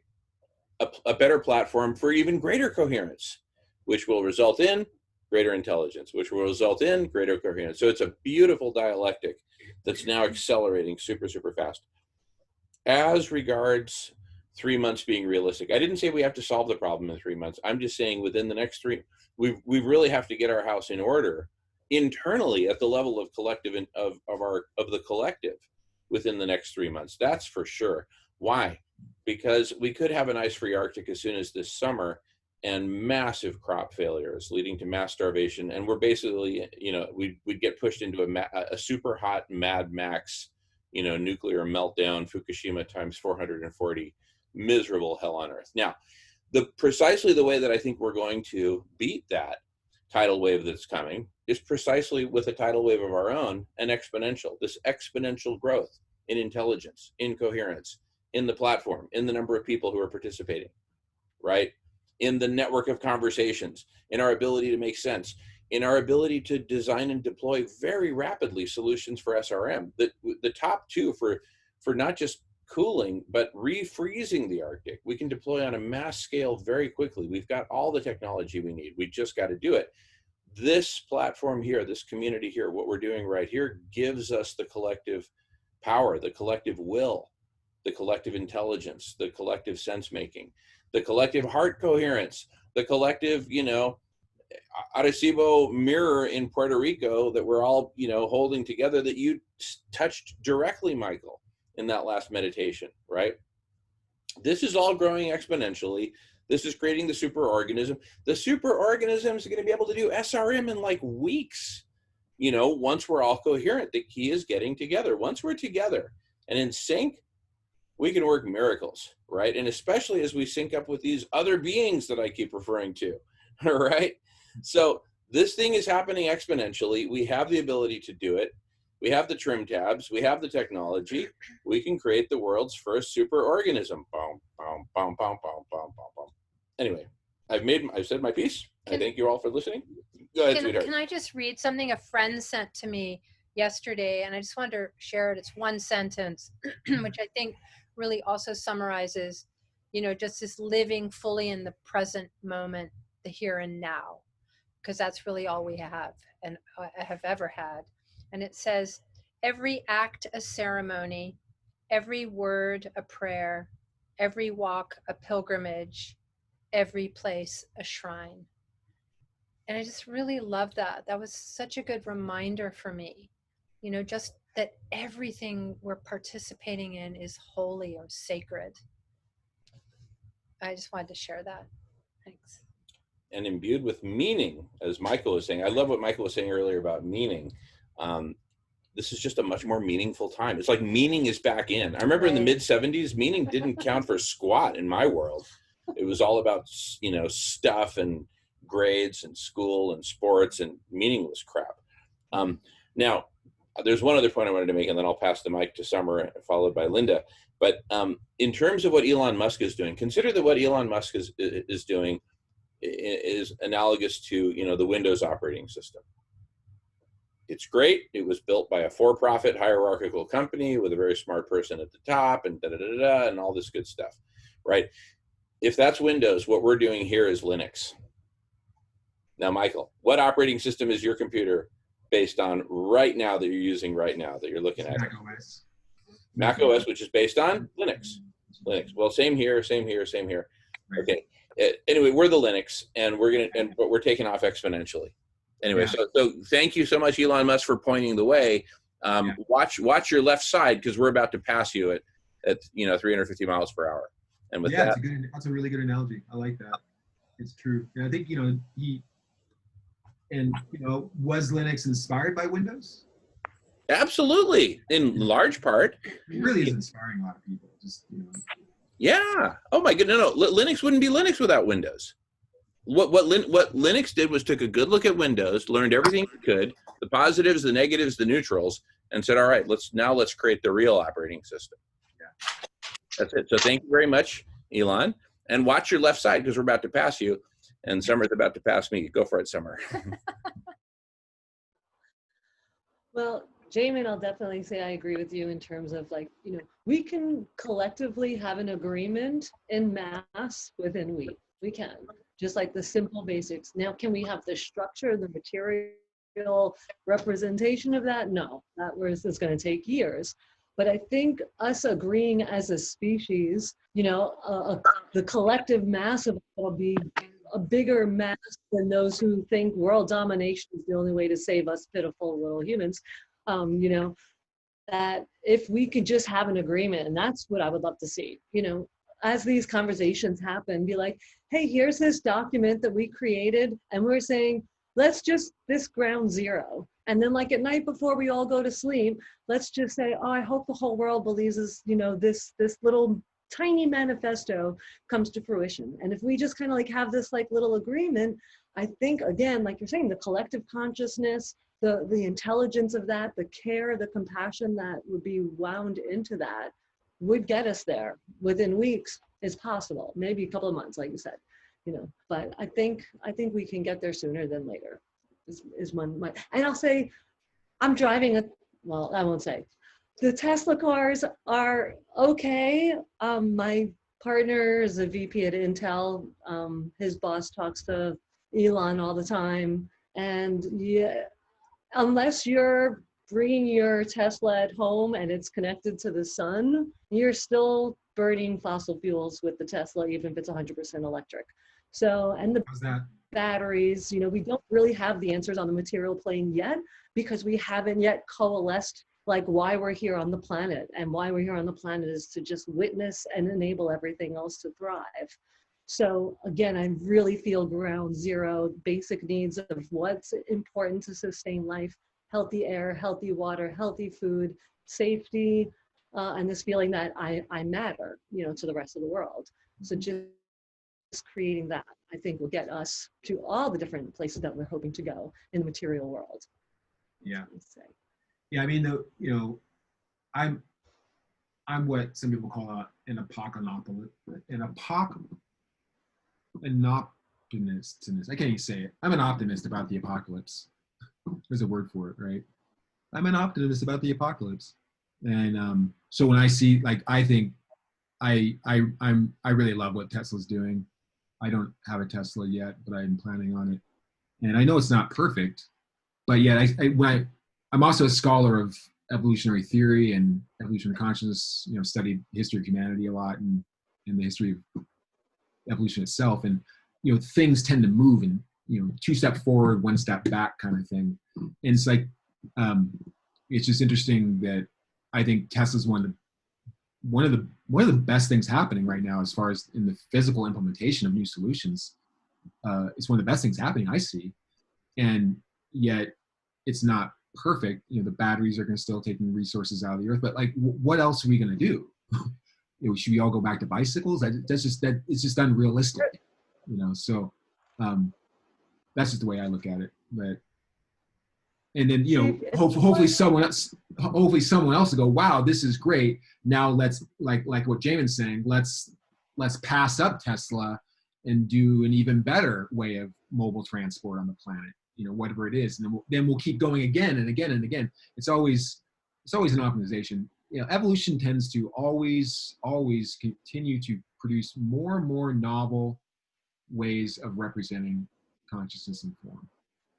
Speaker 1: a better platform for even greater coherence, which will result in greater intelligence, which will result in greater coherence. So it's a beautiful dialectic that's now accelerating super, super fast. As regards 3 months being realistic, I didn't say we have to solve the problem in 3 months. I'm just saying within the next three, we really have to get our house in order internally at the level of collective of the collective within the next 3 months. That's for sure. Why? Because we could have an ice-free Arctic as soon as this summer, and massive crop failures leading to mass starvation. And we're basically, you know, we'd get pushed into a super hot Mad Max, you know, nuclear meltdown, Fukushima times 440, miserable hell on earth. Now, precisely the way that I think we're going to beat that tidal wave that's coming is precisely with a tidal wave of our own, an exponential, this exponential growth in intelligence, in coherence, in the platform, in the number of people who are participating, right? In the network of conversations, in our ability to make sense, in our ability to design and deploy very rapidly solutions for SRM. The top two for not just cooling, but refreezing the Arctic, we can deploy on a mass scale very quickly. We've got all the technology we need. We just got to do it. This platform here, this community here, what we're doing right here gives us the collective power, the collective will, the collective intelligence, the collective sense making, the collective heart coherence, the collective, you know, Arecibo mirror in Puerto Rico that we're all, you know, holding together, that you touched directly, Michael, in that last meditation, right? This is all growing exponentially. This is creating the superorganism. The superorganism is going to be able to do SRM in like weeks, you know, once we're all coherent. The key is getting together. Once we're together and in sync, we can work miracles, right? And especially as we sync up with these other beings that I keep referring to, all right? So this thing is happening exponentially. We have the ability to do it. We have the trim tabs. We have the technology. We can create the world's first superorganism. Boom, boom, boom, boom, boom, boom, boom, boom. Anyway, I've said my piece. I thank you all for listening. Go ahead, sweetheart.
Speaker 9: Can I just read something a friend sent to me yesterday, and I just wanted to share it. It's one sentence, which I think really also summarizes, you know, just this living fully in the present moment, the here and now, because that's really all we have and have ever had. And it says, every act a ceremony, every word a prayer, every walk a pilgrimage, every place a shrine. And I just really love that. That was such a good reminder for me, you know, just that everything we're participating in is holy or sacred. I just wanted to share that. Thanks.
Speaker 1: And imbued with meaning, as Michael was saying. I love what Michael was saying earlier about meaning. This is just a much more meaningful time. It's like meaning is back in. I remember in the mid-'70s, meaning didn't count for squat in my world. It was all about, you know, stuff and grades and school and sports and meaningless crap. Now, there's one other point I wanted to make, and then I'll pass the mic to Summer, followed by Linda. But in terms of what Elon Musk is doing, consider that what Elon Musk is doing is analogous to, you know, the Windows operating system. It's great. It was built by a for-profit hierarchical company with a very smart person at the top, and da-da-da-da, and all this good stuff, right? If that's Windows, what we're doing here is Linux. Now, Michael, what operating system is your computer based on right now that you're using right now that you're looking at?
Speaker 3: Mac OS.
Speaker 1: Mac OS, which is based on Linux. Linux. Well, same here, same here, same here. Okay. Anyway, we're the Linux, and but we're taking off exponentially. Anyway, so thank you so much, Elon Musk, for pointing the way. Watch your left side, because we're about to pass you at 350 miles per hour. And with that,
Speaker 3: that's a really good analogy. I like that. It's true. And I think, was Linux inspired by Windows?
Speaker 1: Absolutely, in large part.
Speaker 3: It really is inspiring a lot of people.
Speaker 1: Yeah. Oh my goodness. No, Linux wouldn't be Linux without Windows. What Linux did was took a good look at Windows, learned everything it could, the positives, the negatives, the neutrals, and said, all right, let's create the real operating system. Yeah. That's it. So thank you very much, Elon. And watch your left side, because we're about to pass you, and Summer's about to pass me. Go for it, Summer.
Speaker 8: Well, Jamin, I'll definitely say I agree with you in terms of, like, you know, we can collectively have an agreement in mass within weeks. We can, just like the simple basics. Now, can we have the structure, the material representation of that? No, it's going to take years. But I think us agreeing as a species, you know, the collective mass of it will be a bigger mass than those who think world domination is the only way to save us pitiful little humans. You know, that if we could just have an agreement, and that's what I would love to see, you know, as these conversations happen, be like, hey, here's this document that we created, and we're saying, let's just, this ground zero. And then, like, at night before we all go to sleep, let's just say, oh, I hope the whole world believes this, you know, this little tiny manifesto comes to fruition. And if we just kind of like have this like little agreement, I think, again, like you're saying, the collective consciousness, the intelligence of that, the care, the compassion that would be wound into that would get us there within weeks. Is possible, maybe a couple of months, like you said, you know, but I think we can get there sooner than later is my, and I'll say, I'm driving well, I won't say. The Tesla cars are okay. My partner is a VP at Intel. His boss talks to Elon all the time. And yeah, unless you're bringing your Tesla at home and it's connected to the sun, you're still burning fossil fuels with the Tesla, even if it's 100% electric. So, and the batteries, you know, we don't really have the answers on the material plane yet, because we haven't yet coalesced like why we're here on the planet. And why we're here on the planet is to just witness and enable everything else to thrive. So again, I really feel ground zero, basic needs of what's important to sustain life: healthy air, healthy water, healthy food, safety, and this feeling that I matter, you know, to the rest of the world. So just creating that, I think, will get us to all the different places that we're hoping to go in the material world.
Speaker 3: Yeah. Yeah, I mean, you know, I'm what some people call an apocalypse, an optimist. I can't even say it. I'm an optimist about the apocalypse. There's a word for it, right? I'm an optimist about the apocalypse. And so when I see, like, I think I really love what Tesla's doing. I don't have a Tesla yet, but I'm planning on it. And I know it's not perfect, but yet I'm also a scholar of evolutionary theory and evolutionary consciousness, you know, studied history of humanity a lot and the history of evolution itself. And, you know, things tend to move in, you know, 2 steps forward, 1 step back kind of thing. And it's like, it's just interesting that I think Tesla's one of the best things happening right now as far as in the physical implementation of new solutions. It's one of the best things happening I see. And yet it's not perfect. You know, the batteries are going to still taking resources out of the earth, but like, what else are we going to do? You know, should we all go back to bicycles? It's just unrealistic, you know? So that's just the way I look at it. But, and then, you know, hopefully someone else will go, wow, this is great. Now let's, like what Jamin's saying, let's pass up Tesla and do an even better way of mobile transport on the planet, you know, whatever it is. And then we'll keep going again and again and again. It's always an optimization. You know, evolution tends to always continue to produce more and more novel ways of representing consciousness and form.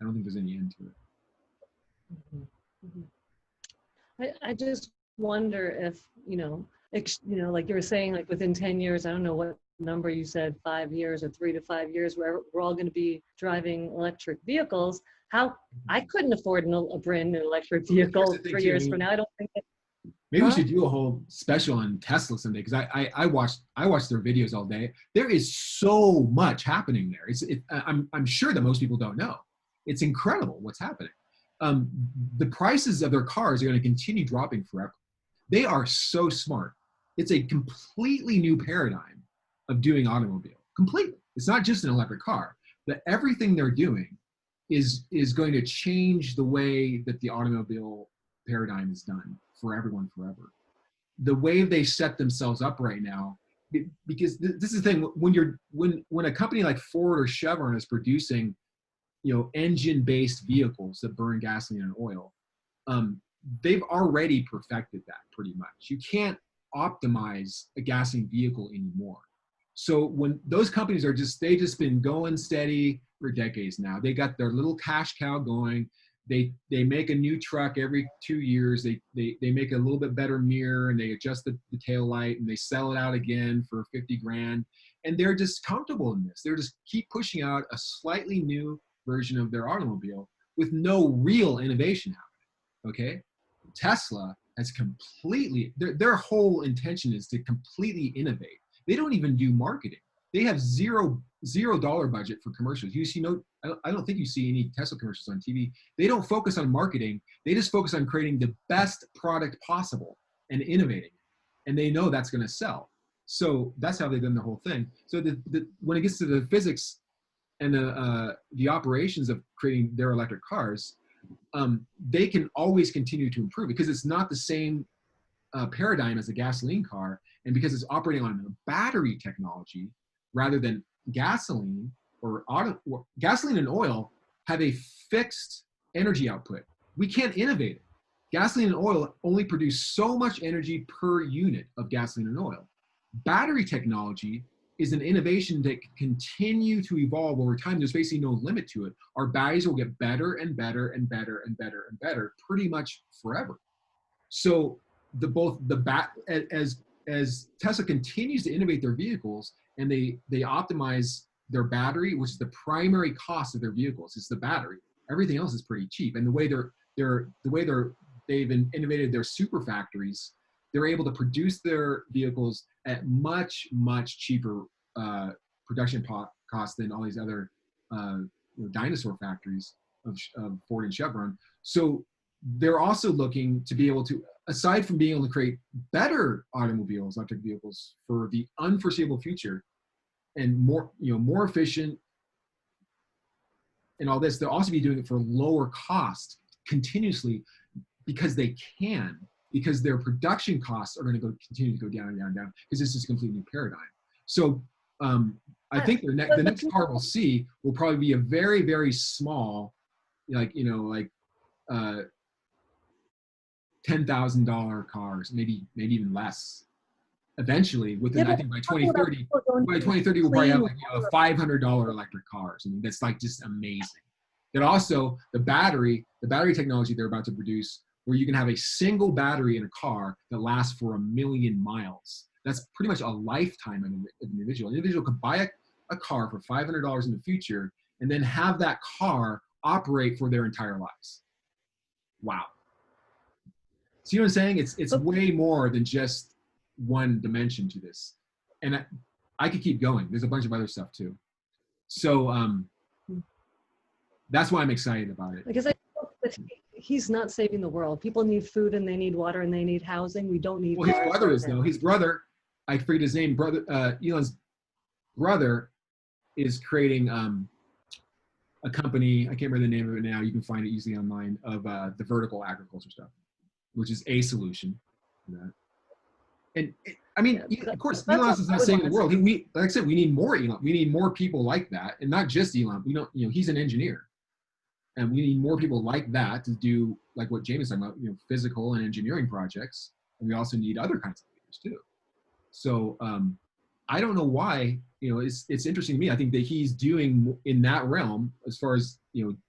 Speaker 3: I don't think there's any end to it.
Speaker 8: I just wonder if, you know, like you were saying, like within 10 years, I don't know what number you said, 5 years or 3 to 5 years, where we're all going to be driving electric vehicles. How I couldn't afford a brand new electric vehicle 3 years from now. I don't think that.
Speaker 3: Maybe we should do a whole special on Tesla someday, because I watched their videos all day. There is so much happening there. I'm sure that most people don't know. It's incredible what's happening. The prices of their cars are going to continue dropping forever. They are so smart. it's a completely new paradigm of doing automobile. Completely. It's not just an electric car, but everything they're doing is going to change the way that the automobile paradigm is done for everyone forever. The way they set themselves up right now, because this is the thing, when a company like Ford or Chevron is producing, engine-based vehicles that burn gasoline and oil, they've already perfected that pretty much. You can't optimize a gasoline vehicle anymore. So when those companies they've just been going steady for decades now. They got their little cash cow going. They make a new truck every 2 years. They make a little bit better mirror, and they adjust the tail light, and they sell it out again for 50 grand. And they're just comfortable in this. They're just keep pushing out a slightly new version of their automobile with no real innovation happening. Okay, Tesla has completely, their whole intention is to completely innovate. They don't even do marketing. They have $0 budget for commercials. I don't think you see any Tesla commercials on TV. They don't focus on marketing. They just focus on creating the best product possible and innovating. And they know that's going to sell. So that's how they've done the whole thing. So when it gets to the physics and the operations of creating their electric cars, they can always continue to improve because it's not the same paradigm as a gasoline car, and because it's operating on a battery technology rather than gasoline or gasoline and oil have a fixed energy output. We can't innovate it. Gasoline and oil only produce so much energy per unit of gasoline and oil. Battery technology is an innovation that can continue to evolve over time. There's basically no limit to it. Our batteries will get better and better and better and better and better pretty much forever. So as Tesla continues to innovate their vehicles and they optimize their battery, which is the primary cost of their vehicles, is the battery. Everything else is pretty cheap. And the way they've innovated their super factories, they're able to produce their vehicles at much, much cheaper production costs than all these other dinosaur factories of Ford and Chevron. So they're also looking to be able to, aside from being able to create better automobiles, electric vehicles for the unforeseeable future and more efficient and all this, they'll also be doing it for lower cost continuously because they can, because their production costs are going to continue to go down and down and down because this is a completely new paradigm. So I think the next car we'll see will probably be a very, very small, $10,000 cars, maybe even less. Eventually, I think by 2030, we'll probably have $500 electric cars. I mean, that's just amazing. But also the battery technology they're about to produce, where you can have a single battery in a car that lasts for 1 million miles. That's pretty much a lifetime of an individual. An individual could buy a car for $500 in the future and then have that car operate for their entire lives. Wow. See what I'm saying? It's way more than just one dimension to this. And I could keep going. There's a bunch of other stuff too. So that's why I'm excited about it.
Speaker 8: Because I think that he's not saving the world. People need food and they need water and they need housing. We don't need.
Speaker 3: Well, his brother is though. His brother, I forget his name. Elon's brother is creating a company. I can't remember the name of it now. You can find it easily online of the vertical agriculture stuff, which is a solution for that. And of course, Elon is not saving the world. Like I said, we need more Elon. We need more people like that, and not just Elon. We don't, he's an engineer, and we need more people like that to do like what Jamie's talking about, physical and engineering projects. And we also need other kinds of leaders too. So I don't know why. It's interesting to me. I think that he's doing in that realm as far as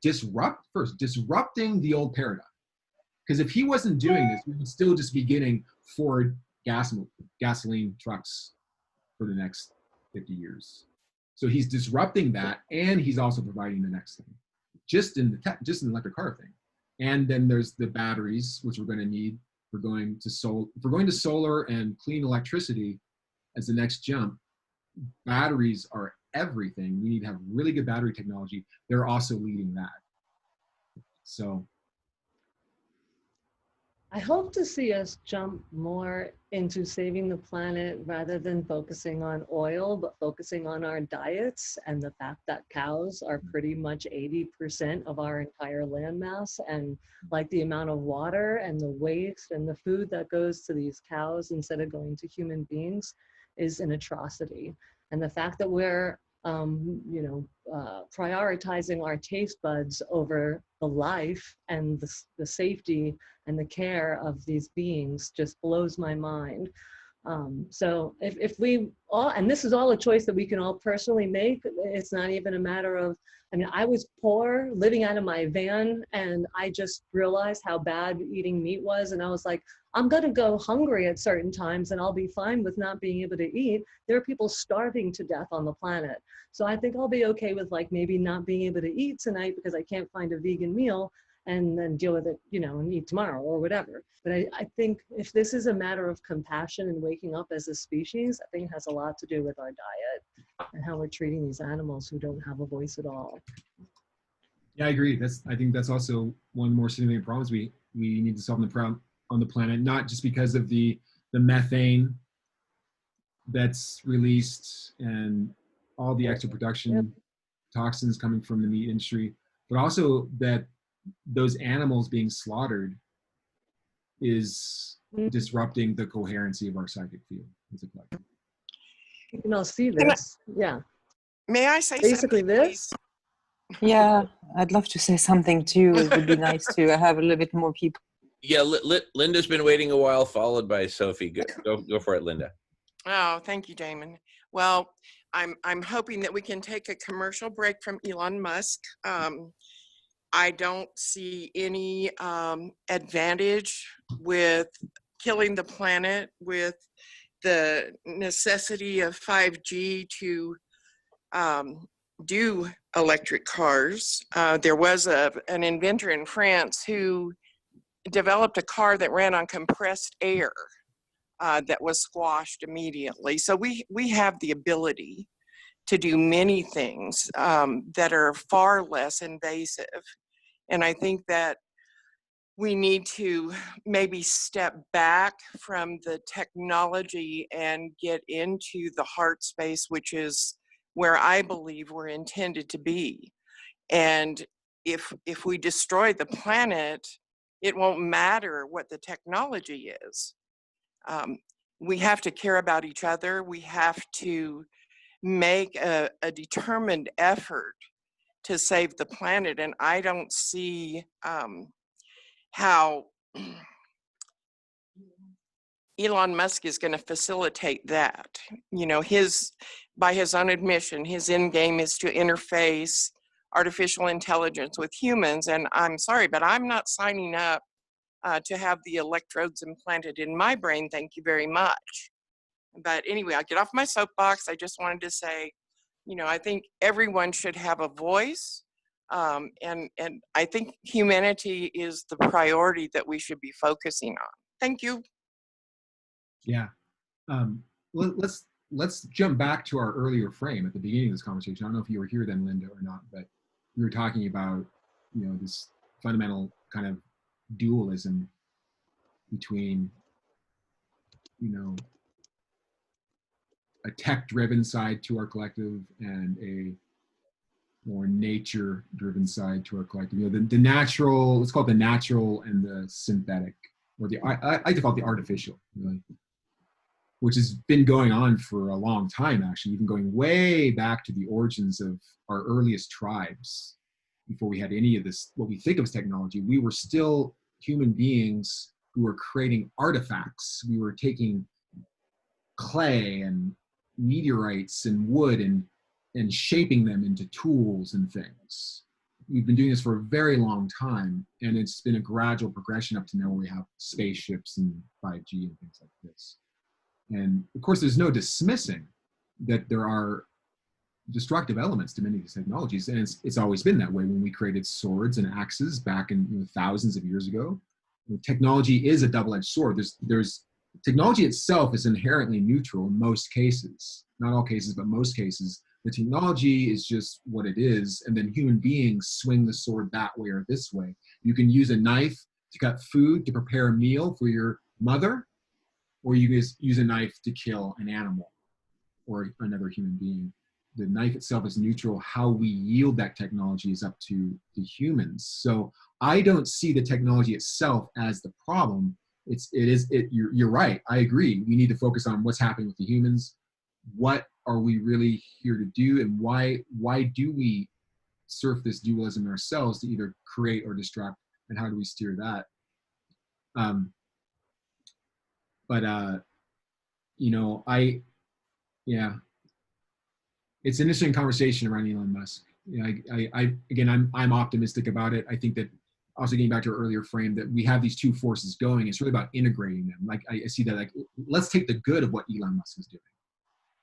Speaker 3: disrupting the old paradigm. Because if he wasn't doing this, we would still just be getting Ford gasoline trucks for the next 50 years. So he's disrupting that, and he's also providing the next thing, just in the electric car thing. And then there's the batteries, which we're going to need for going to solar and clean electricity as the next jump. Batteries are everything. We need to have really good battery technology. They're also leading that. So.
Speaker 8: I hope to see us jump more into saving the planet rather than focusing on oil, but focusing on our diets and the fact that cows are pretty much 80% of our entire landmass, and like the amount of water and the waste and the food that goes to these cows instead of going to human beings is an atrocity. And the fact that we're prioritizing our taste buds over the life and the safety and the care of these beings just blows my mind. So if we all, and this is all a choice that we can all personally make, it's not even a matter of, I mean, I was poor living out of my van, and I just realized how bad eating meat was. And I was like, I'm gonna go hungry at certain times and I'll be fine with not being able to eat. There are people starving to death on the planet. So I think I'll be okay with like maybe not being able to eat tonight because I can't find a vegan meal, and then deal with it, and eat tomorrow or whatever. But I think if this is a matter of compassion and waking up as a species, I think it has a lot to do with our diet and how we're treating these animals who don't have a voice at all.
Speaker 3: Yeah, I agree. I think that's also one of the more significant problems we need to solve on the planet, not just because of the methane that's released and all the extra production toxins coming from the meat industry, but also that those animals being slaughtered is disrupting the coherency of our psychic field as a collective.
Speaker 8: You can all see this. Yeah.
Speaker 12: May I say
Speaker 8: basically
Speaker 12: something,
Speaker 8: this?
Speaker 13: Yeah, I'd love to say something too. It would be nice to have a little bit more people.
Speaker 1: Yeah, Linda's been waiting a while, followed by Sophie. Go for it, Linda.
Speaker 12: Oh, thank you, Damon. Well, I'm hoping that we can take a commercial break from Elon Musk. I don't see any advantage with killing the planet, with the necessity of 5G to do electric cars. There was an inventor in France who developed a car that ran on compressed air that was squashed immediately. So we have the ability to do many things that are far less invasive. And I think that we need to maybe step back from the technology and get into the heart space, which is where I believe we're intended to be. And if we destroy the planet, it won't matter what the technology is. We have to care about each other. We have to make a determined effort to save the planet. And I don't see how Elon Musk is going to facilitate that. By his own admission, his end game is to interface artificial intelligence with humans. And I'm sorry, but I'm not signing up to have the electrodes implanted in my brain. Thank you very much. But anyway, I'll get off my soapbox. I just wanted to say, I think everyone should have a voice. And I think humanity is the priority that we should be focusing on. Thank you.
Speaker 3: Yeah. Let's jump back to our earlier frame at the beginning of this conversation. I don't know if you were here then, Linda, or not, but we were talking about, this fundamental kind of dualism between, a tech-driven side to our collective and a more nature-driven side to our collective. The natural, let's call it the natural and the synthetic, or I like to call it the artificial, really, which has been going on for a long time, actually, even going way back to the origins of our earliest tribes. Before we had any of this, what we think of as technology, we were still human beings who were creating artifacts. We were taking clay and meteorites and wood and shaping them into tools and things. We've been doing this for a very long time, and it's been a gradual progression up to now where we have spaceships and 5G and things like this. And of course, there's no dismissing that there are destructive elements to many of these technologies, and it's always been that way. When we created swords and axes back in thousands of years ago, technology is a double-edged sword. There's technology itself is inherently neutral in most cases, not all cases, but most cases. The technology is just what it is, and then human beings swing the sword that way or this way. You can use a knife to cut food, to prepare a meal for your mother, or you just use a knife to kill an animal or another human being. The knife itself is neutral. How we yield that technology is up to the humans. So I don't see the technology itself as the problem. You're right. I agree. We need to focus on what's happening with the humans. What are we really here to do, and why do we surf this dualism ourselves to either create or destruct, and how do we steer that? It's an interesting conversation around Elon Musk. I'm optimistic about it. I think that, also getting back to our earlier frame, that we have these two forces going. It's really about integrating them. Like I see that, like, let's take the good of what Elon Musk is doing.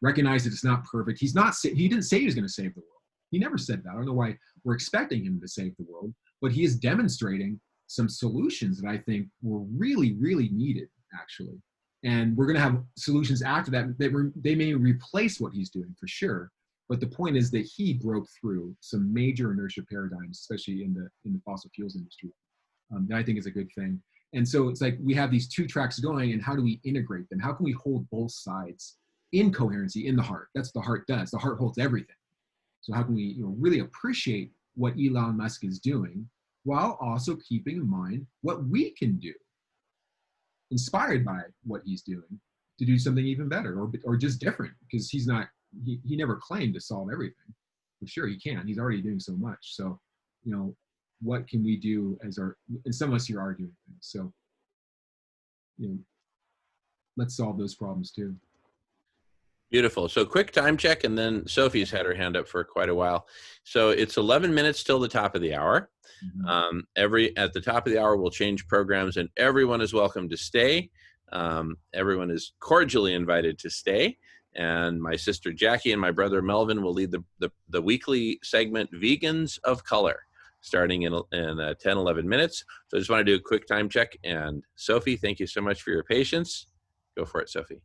Speaker 3: Recognize that it's not perfect. He didn't say he was going to save the world. He never said that. I don't know why we're expecting him to save the world, but he is demonstrating some solutions that I think were really, really needed, actually. And we're going to have solutions after that they may replace what he's doing for sure. But the point is that he broke through some major inertia paradigms, especially in the fossil fuels industry. That I think is a good thing. And so it's like we have these two tracks going, and how do we integrate them? How can we hold both sides in coherency in the heart? That's what the heart does. The heart holds everything. So how can we really appreciate what Elon Musk is doing while also keeping in mind what we can do, inspired by what he's doing, to do something even better or just different, because he never claimed to solve everything. For sure he can. He's already doing so much. So, what can we do and some of us here are doing things. So, let's solve those problems too.
Speaker 1: Beautiful. So quick time check, and then Sophie's had her hand up for quite a while. So it's 11 minutes till the top of the hour.
Speaker 3: Mm-hmm.
Speaker 1: At the top of the hour, we'll change programs, and everyone is welcome to stay. Everyone is cordially invited to stay. And my sister Jackie and my brother Melvin will lead the weekly segment, Vegans of Color, starting in 10, 11 minutes. So I just want to do a quick time check. And Sophie, thank you so much for your patience. Go for it, Sophie.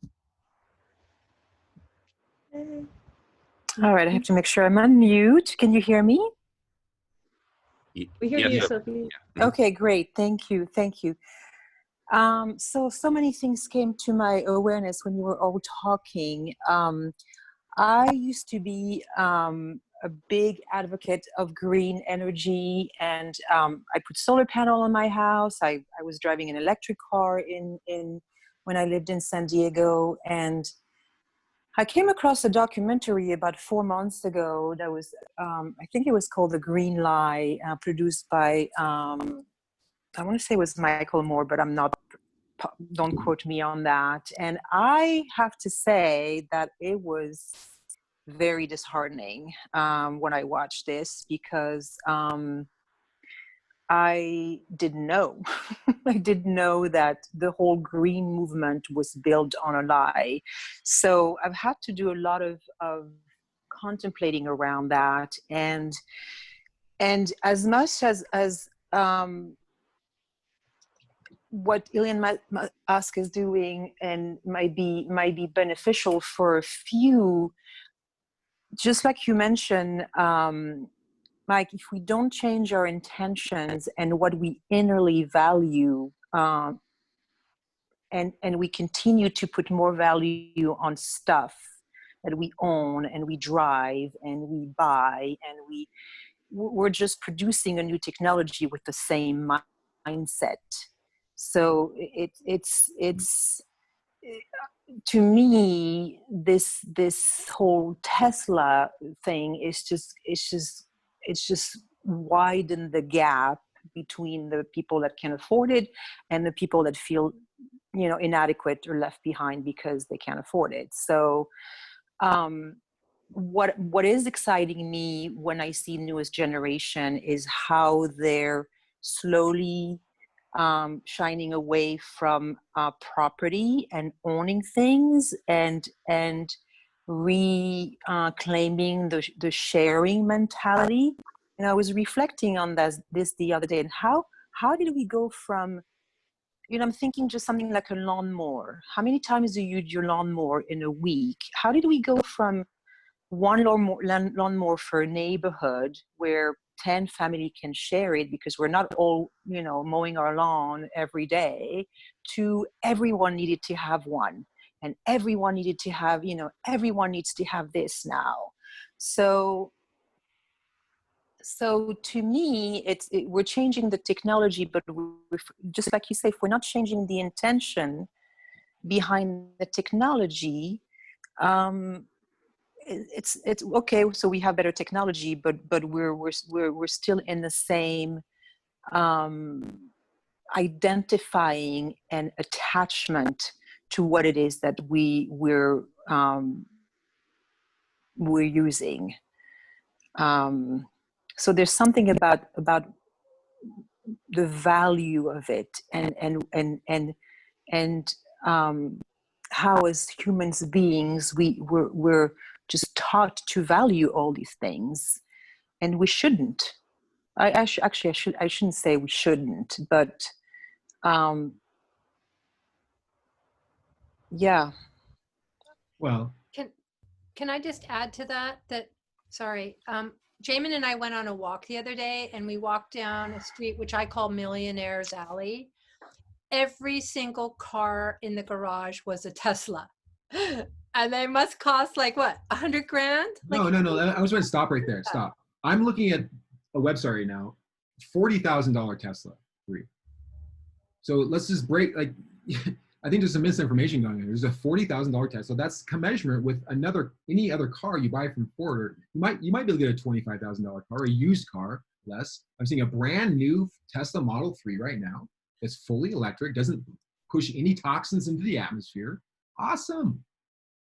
Speaker 13: All right, I have to make sure I'm on mute. Can you hear me?
Speaker 8: We hear
Speaker 1: Yes,
Speaker 8: you,
Speaker 1: Sophie.
Speaker 8: Sophie.
Speaker 1: Yeah.
Speaker 13: Okay, great. Thank you. So many things came to my awareness when you were all talking. I used to be a big advocate of green energy, and I put solar panel on my house. I was driving an electric car when I lived in San Diego, and I came across a documentary about 4 months ago that was, I think it was called The Green Lie, produced by, I want to say it was Michael Moore, but don't quote me on that. And I have to say that it was very disheartening when I watched this, because I didn't know. I didn't know that the whole green movement was built on a lie. So I've had to do a lot of contemplating around that. And as much as what Elon Musk is doing and might be beneficial for a few, just like you mentioned, Mike, if we don't change our intentions and what we innerly value, and we continue to put more value on stuff that we own and we drive and we buy, and we're just producing a new technology with the same mindset. So it's to me, this whole Tesla thing is just widen the gap between the people that can afford it and the people that feel inadequate or left behind because they can't afford it. So what is exciting me when I see newest generation is how they're slowly shining away from property and owning things and reclaiming the sharing mentality. And I was reflecting on this the other day, and how did we go from, I'm thinking just something like a lawnmower. How many times do you use your lawnmower in a week? How did we go from one lawnmower for a neighborhood where 10 family can share it because we're not all, you know, mowing our lawn every day, to everyone needed to have one, and everyone needed to have, you know, everyone needs to have this now. So to me, we're changing the technology, but just like you say, if we're not changing the intention behind the technology, it's okay. So we have better technology, but we're still in the same identifying and attachment to what it is that we're using. So there's something about the value of it, and how as humans beings we're just taught to value all these things, and we shouldn't. I shouldn't say we shouldn't, but yeah.
Speaker 3: Well,
Speaker 9: Can I just add to that? Sorry, Jamin and I went on a walk the other day, and we walked down a street which I call Millionaire's Alley. Every single car in the garage was a Tesla, and they must cost like what, $100 grand?
Speaker 3: No. I was going to stop right there. Stop. I'm looking at a website right now, $40,000 Tesla free. So let's just break, like, I think there's some misinformation going on. There's a $40,000 Tesla. That's commensurate with any other car you buy from Ford. Or you might be able to get a $25,000 car, or a used car, less. I'm seeing a brand new Tesla Model 3 right now. It's fully electric, doesn't push any toxins into the atmosphere. Awesome,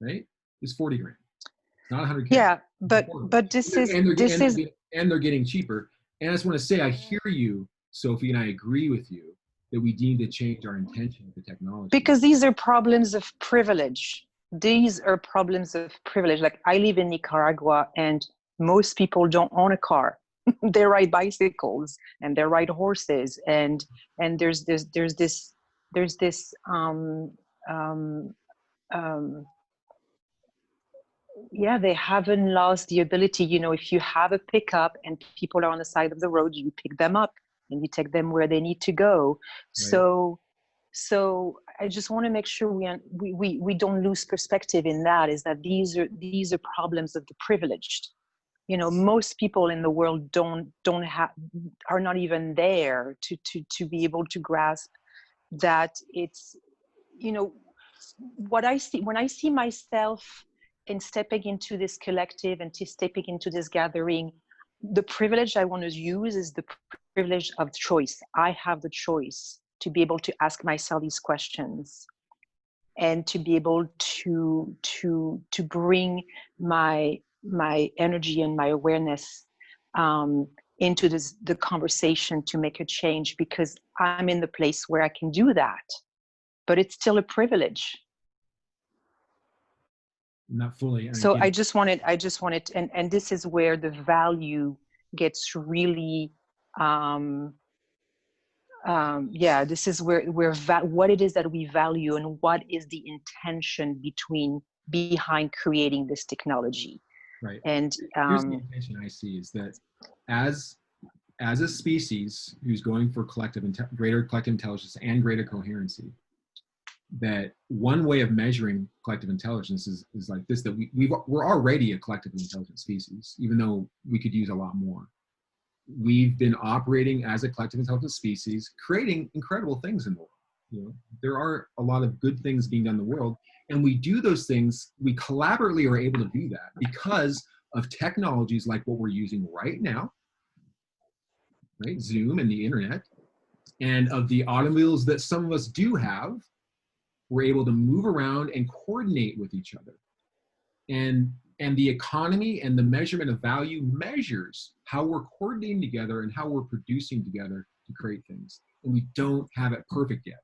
Speaker 3: right? It's 40 grand. It's not 100K.
Speaker 13: Yeah, but
Speaker 3: they're getting cheaper. And I just want to say, I hear you, Sophie, and I agree with you that we need to change our intention with the technology.
Speaker 13: Because these are problems of privilege. These are problems of privilege. Like, I live in Nicaragua, and most people don't own a car. They ride bicycles and they ride horses, and there's this yeah, they haven't lost the ability. You know, if you have a pickup and people are on the side of the road, you pick them up and you take them where they need to go. Right. So I just want to make sure we don't lose perspective in that, is that these are problems of the privileged. You know, most people in the world are not even there to be able to grasp that it's, you know, what I see when I see myself in stepping into this collective and stepping into this gathering, the privilege I want to use is the privilege of choice. I have the choice to be able to ask myself these questions, and to be able to bring my energy and my awareness into the conversation to make a change, because I'm in the place where I can do that. But it's still a privilege.
Speaker 3: Not fully.
Speaker 13: So I just wanted, and this is where the value gets really, this is where what it is that we value, and what is the intention behind creating this technology.
Speaker 3: Right.
Speaker 13: And
Speaker 3: here's the intention I see, is that as a species who's going for greater collective intelligence and greater coherency, that one way of measuring collective intelligence is like this, that we're already a collectively intelligent species, even though we could use a lot more. We've been operating as a collective intelligent species, creating incredible things in the world. You know, there are a lot of good things being done in the world, and we do those things, we collaboratively are able to do that because of technologies like what we're using right now, right? Zoom and the internet, and of the automobiles that some of us do have. We're able to move around and coordinate with each other. And the economy and the measurement of value measures how we're coordinating together and how we're producing together to create things. And we don't have it perfect yet.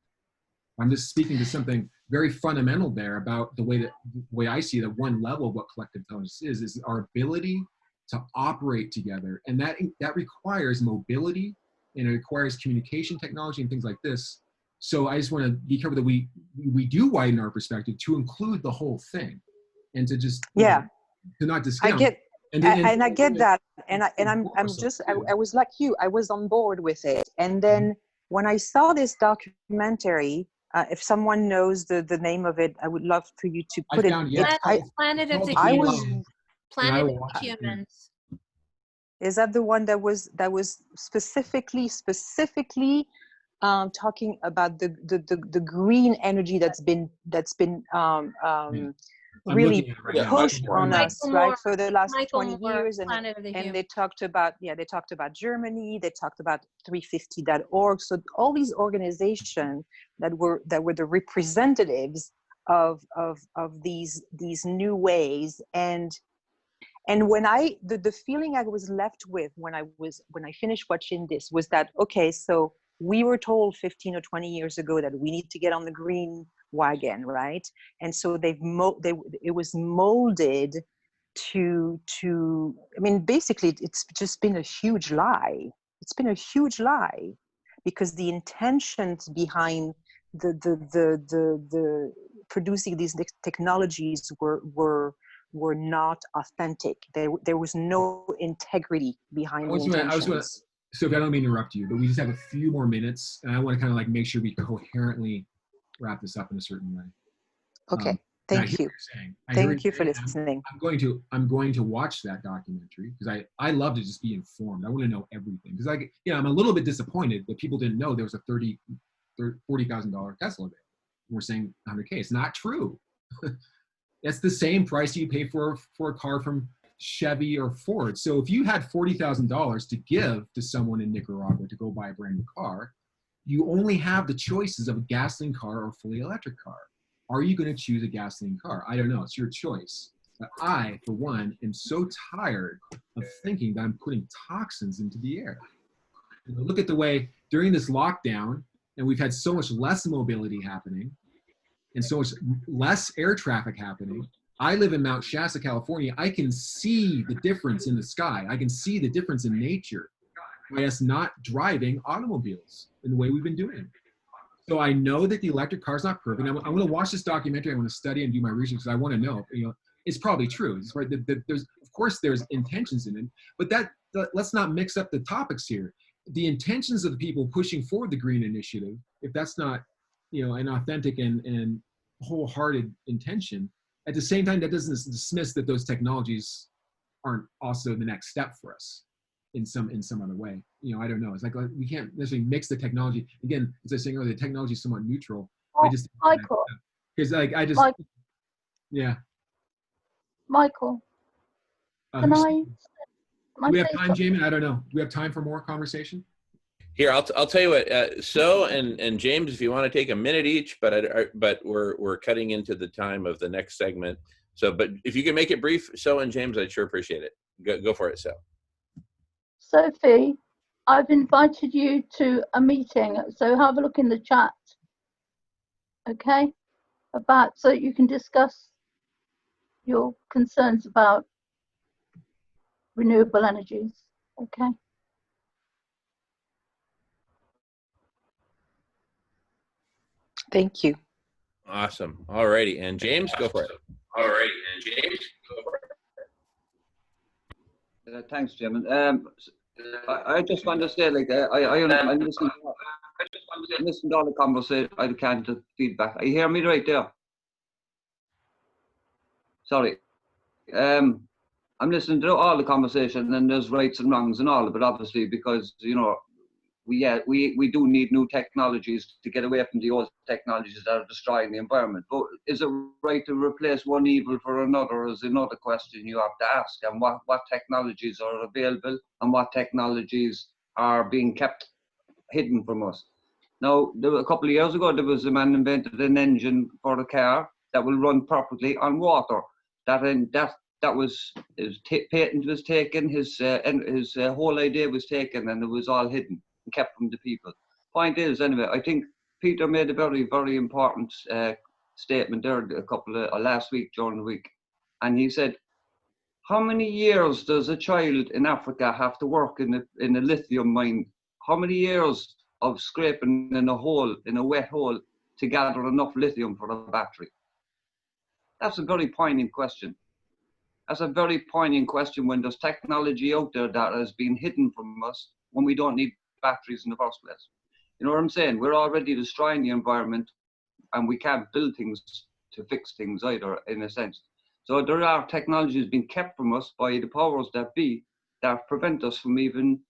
Speaker 3: I'm just speaking to something very fundamental there about the way I see it, at one level of what collective intelligence is our ability to operate together. And that requires mobility, and it requires communication technology and things like this. So I just want to be careful that we do widen our perspective to include the whole thing, and to just to not discount. And
Speaker 13: I get that, and I was like you, I was on board with it, and then when I saw this documentary, if someone knows the name of it, I would love for you to put it.
Speaker 9: Planet of the
Speaker 13: I
Speaker 9: Humans.
Speaker 13: was
Speaker 9: Planet of the Humans.
Speaker 13: Is that the one that was specifically talking about the green energy that's been really pushed on us, right, for the last 20 years, and they talked about Germany, they talked about 350.org, so all these organizations that were the representatives of these new ways. And when the feeling I was left with when I finished watching this was that, okay, so we were told 15 or 20 years ago that we need to get on the green wagon, right? And so it was molded to I mean, basically it's just been a huge lie. It's been a huge lie, because the intentions behind the producing these technologies were not authentic. There was no integrity behind the intentions.
Speaker 3: Sophie, I don't mean to interrupt you, but we just have a few more minutes, and I want to kind of like make sure we coherently wrap this up in a certain way.
Speaker 13: Okay, thank you. Thank you for listening.
Speaker 3: I'm going to watch that documentary because I love to just be informed. I want to know everything, because I'm a little bit disappointed that people didn't know there was a $40,000 Tesla available. We're saying 100K. It's not true. That's the same price you pay for a car from Chevy or Ford. So if you had $40,000 to give to someone in Nicaragua to go buy a brand new car, you only have the choices of a gasoline car or a fully electric car. Are you going to choose a gasoline car? I don't know. It's your choice. But I, for one, am so tired of thinking that I'm putting toxins into the air. Look at the way during this lockdown, and we've had so much less mobility happening and so much less air traffic happening. I live in Mount Shasta, California. I can see the difference in the sky. I can see the difference in nature by us not driving automobiles in the way we've been doing. So I know that the electric car is not perfect. I'm going to watch this documentary. I want to study and do my research because I want to know. It's probably true. It's right. Of course, there's intentions in it, but let's not mix up the topics here. The intentions of the people pushing forward the green initiative, if that's not, an authentic and wholehearted intention, at the same time, that doesn't dismiss that those technologies aren't also the next step for us in some other way. I don't know. It's like we can't necessarily mix the technology. Again, as I was saying earlier, the technology is somewhat neutral.
Speaker 14: Michael.
Speaker 3: Because yeah.
Speaker 14: Michael. Can I?
Speaker 3: Do we have time, Jamin? I don't know. Do we have time for more conversation?
Speaker 1: Here, I'll tell you what. So and James, if you want to take a minute each, but we're cutting into the time of the next segment. So, but if you can make it brief, So and James, I'd sure appreciate it. Go for it, So.
Speaker 14: Sophie, I've invited you to a meeting, so have a look in the chat. Okay, so you can discuss your concerns about renewable energies. Okay.
Speaker 13: Thank you.
Speaker 1: Awesome. All righty. And James, go for it.
Speaker 6: Thanks, Jim. I just want to say, I listened to all the conversation. I can't feedback. You hear me right there? Sorry. I'm listening to all the conversation, and there's rights and wrongs and all of it, obviously, because we do need new technologies to get away from the old technologies that are destroying the environment. But is it right to replace one evil for another is another question you have to ask. And what technologies are available and what technologies are being kept hidden from us. Now, a couple of years ago, there was a man invented an engine for a car that will run perfectly on water. His patent was taken, his whole idea was taken, and it was all hidden and kept from the people. Point is, anyway, I think Peter made a very, very important statement there last week during the week, and he said, how many years does a child in Africa have to work in a lithium mine? How many years of scraping in a wet hole, to gather enough lithium for a battery? That's a very poignant question. That's a very poignant question when there's technology out there that has been hidden from us when we don't need batteries in the first place. You know what I'm saying? We're already destroying the environment, and we can't build things to fix things either, in a sense. So there are technologies being kept from us by the powers that be that prevent us from even,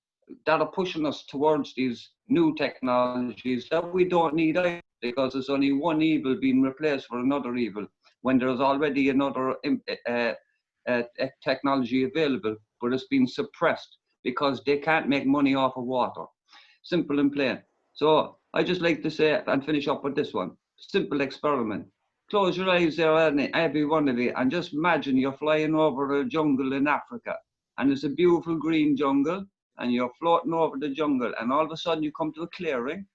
Speaker 6: that are pushing us towards these new technologies that we don't need either, because there's only one evil being replaced for another evil when there's already another technology available, but it's been suppressed because they can't make money off of water. Simple and plain. So I just like to say and finish up with this one. Simple experiment. Close your eyes there, every one of you, and just imagine you're flying over a jungle in Africa, and it's a beautiful green jungle, and you're floating over the jungle, and all of a sudden you come to a clearing,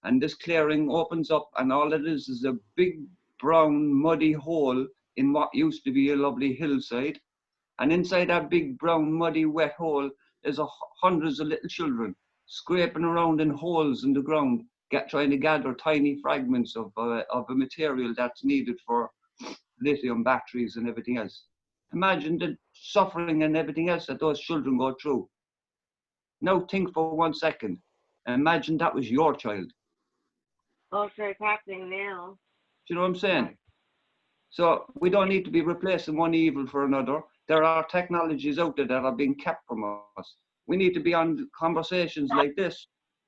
Speaker 6: and this clearing opens up, and all it is a big brown muddy hole in what used to be a lovely hillside. And inside that big brown muddy wet hole there's hundreds of little children scraping around in holes in the ground, trying to gather tiny fragments of a material that's needed for lithium batteries and everything else. Imagine the suffering and everything else that those children go through. Now think for 1 second. Imagine that was your child.
Speaker 15: Oh, so it's happening now.
Speaker 6: Do you know what I'm saying? So we don't need to be replacing one evil for another. There are technologies out there that are being kept from us. We need to be on conversations like this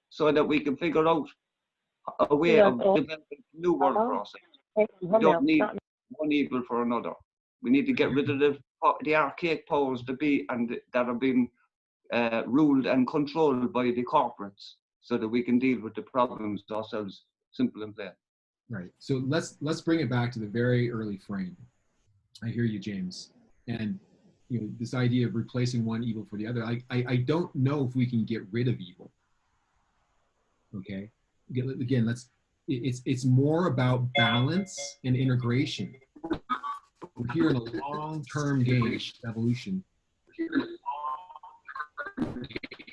Speaker 6: so that we can figure out a way of developing a new world process. We don't need one evil for another. We need to get rid of the archaic powers that be and that are being ruled and controlled by the corporates, so that we can deal with the problems ourselves, simple and plain.
Speaker 3: Right. So let's bring it back to the very early frame. I hear you, James. And you know, this idea of replacing one evil for the other. I don't know if we can get rid of evil. Okay. Again, it's more about balance and integration. We're here in a long-term game, evolution.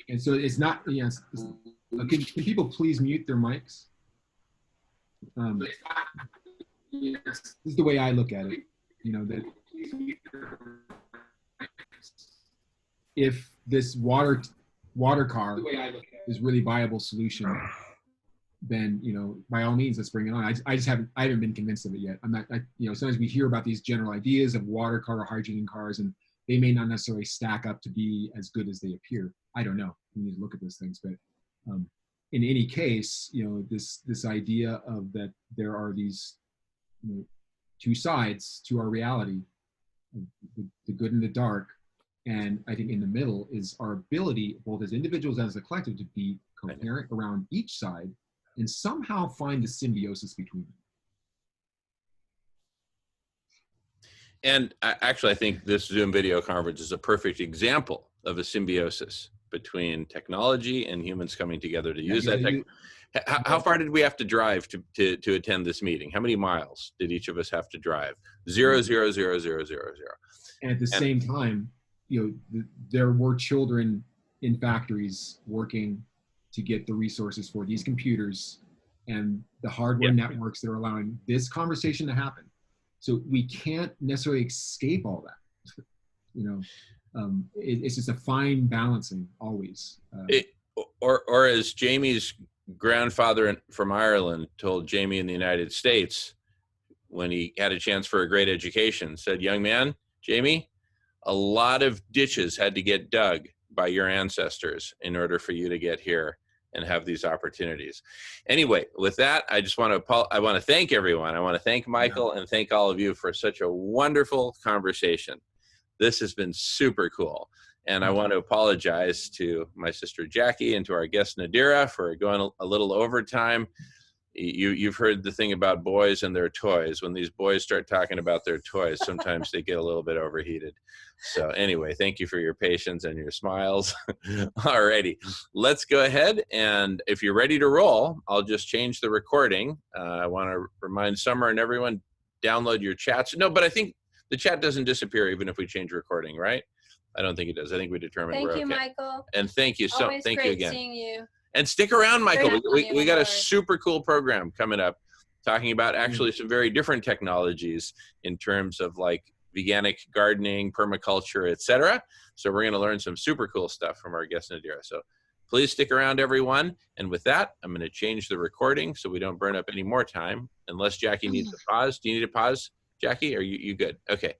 Speaker 3: And so it's not, yes. Can people please mute their mics? This is the way I look at it. You know, that if this water car is really viable solution, then, you know, by all means, let's bring it on. I haven't been convinced of it yet. You know, sometimes we hear about these general ideas of water car or hydrogen cars, and they may not necessarily stack up to be as good as they appear. I don't know. We need to look at those things, but in any case, you know, this idea of that there are these, you know, two sides to our reality, the good and the dark, and I think in the middle is our ability, both as individuals and as a collective, to be coherent around each side and somehow find the symbiosis between them.
Speaker 1: And actually, I think this Zoom video conference is a perfect example of a symbiosis between technology and humans coming together to use that tech. How far did we have to drive to attend this meeting? How many miles did each of us have to drive? 0, 0, 0, 0, 0, 0.
Speaker 3: And at the same time, you know, there were children in factories working to get the resources for these computers and the hardware networks that are allowing this conversation to happen. So we can't necessarily escape all that. You know, it's just a fine balancing always.
Speaker 1: Or as Jamie's grandfather from Ireland told Jamie in the United States when he had a chance for a great education, said, "Young man, Jamie, a lot of ditches had to get dug by your ancestors in order for you to get here and have these opportunities." Anyway, with that, I just want to thank everyone. I want to thank Michael and thank all of you for such a wonderful conversation. This has been super cool. And I want to apologize to my sister Jackie and to our guest Nadira for going a little overtime. You've heard the thing about boys and their toys. When these boys start talking about their toys, sometimes they get a little bit overheated. So anyway, thank you for your patience and your smiles. Alrighty, let's go ahead. And if you're ready to roll, I'll just change the recording. I want to remind Summer and everyone, download your chats. No, but I think the chat doesn't disappear even if we change recording, right? I don't think it does. I think we determined we're okay.
Speaker 9: Thank you, Michael.
Speaker 1: And thank you.
Speaker 9: Always
Speaker 1: thank
Speaker 9: great
Speaker 1: you again.
Speaker 9: Seeing you.
Speaker 1: And stick around, Michael. We got a
Speaker 9: Lord.
Speaker 1: super cool program coming up talking about actually some very different technologies in terms of like veganic gardening, permaculture, etc. So we're going to learn some super cool stuff from our guest Nadira. So please stick around, everyone. And with that, I'm going to change the recording so we don't burn up any more time, unless Jackie needs a pause. Do you need a pause, Jackie? Are you good? Okay.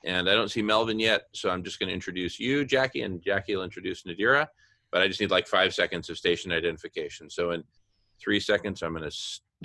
Speaker 1: And I don't see Melvin yet, so I'm just going to introduce you, Jackie, and Jackie will introduce Nadira. But I just need like 5 seconds of station identification. So in 3 seconds, I'm going to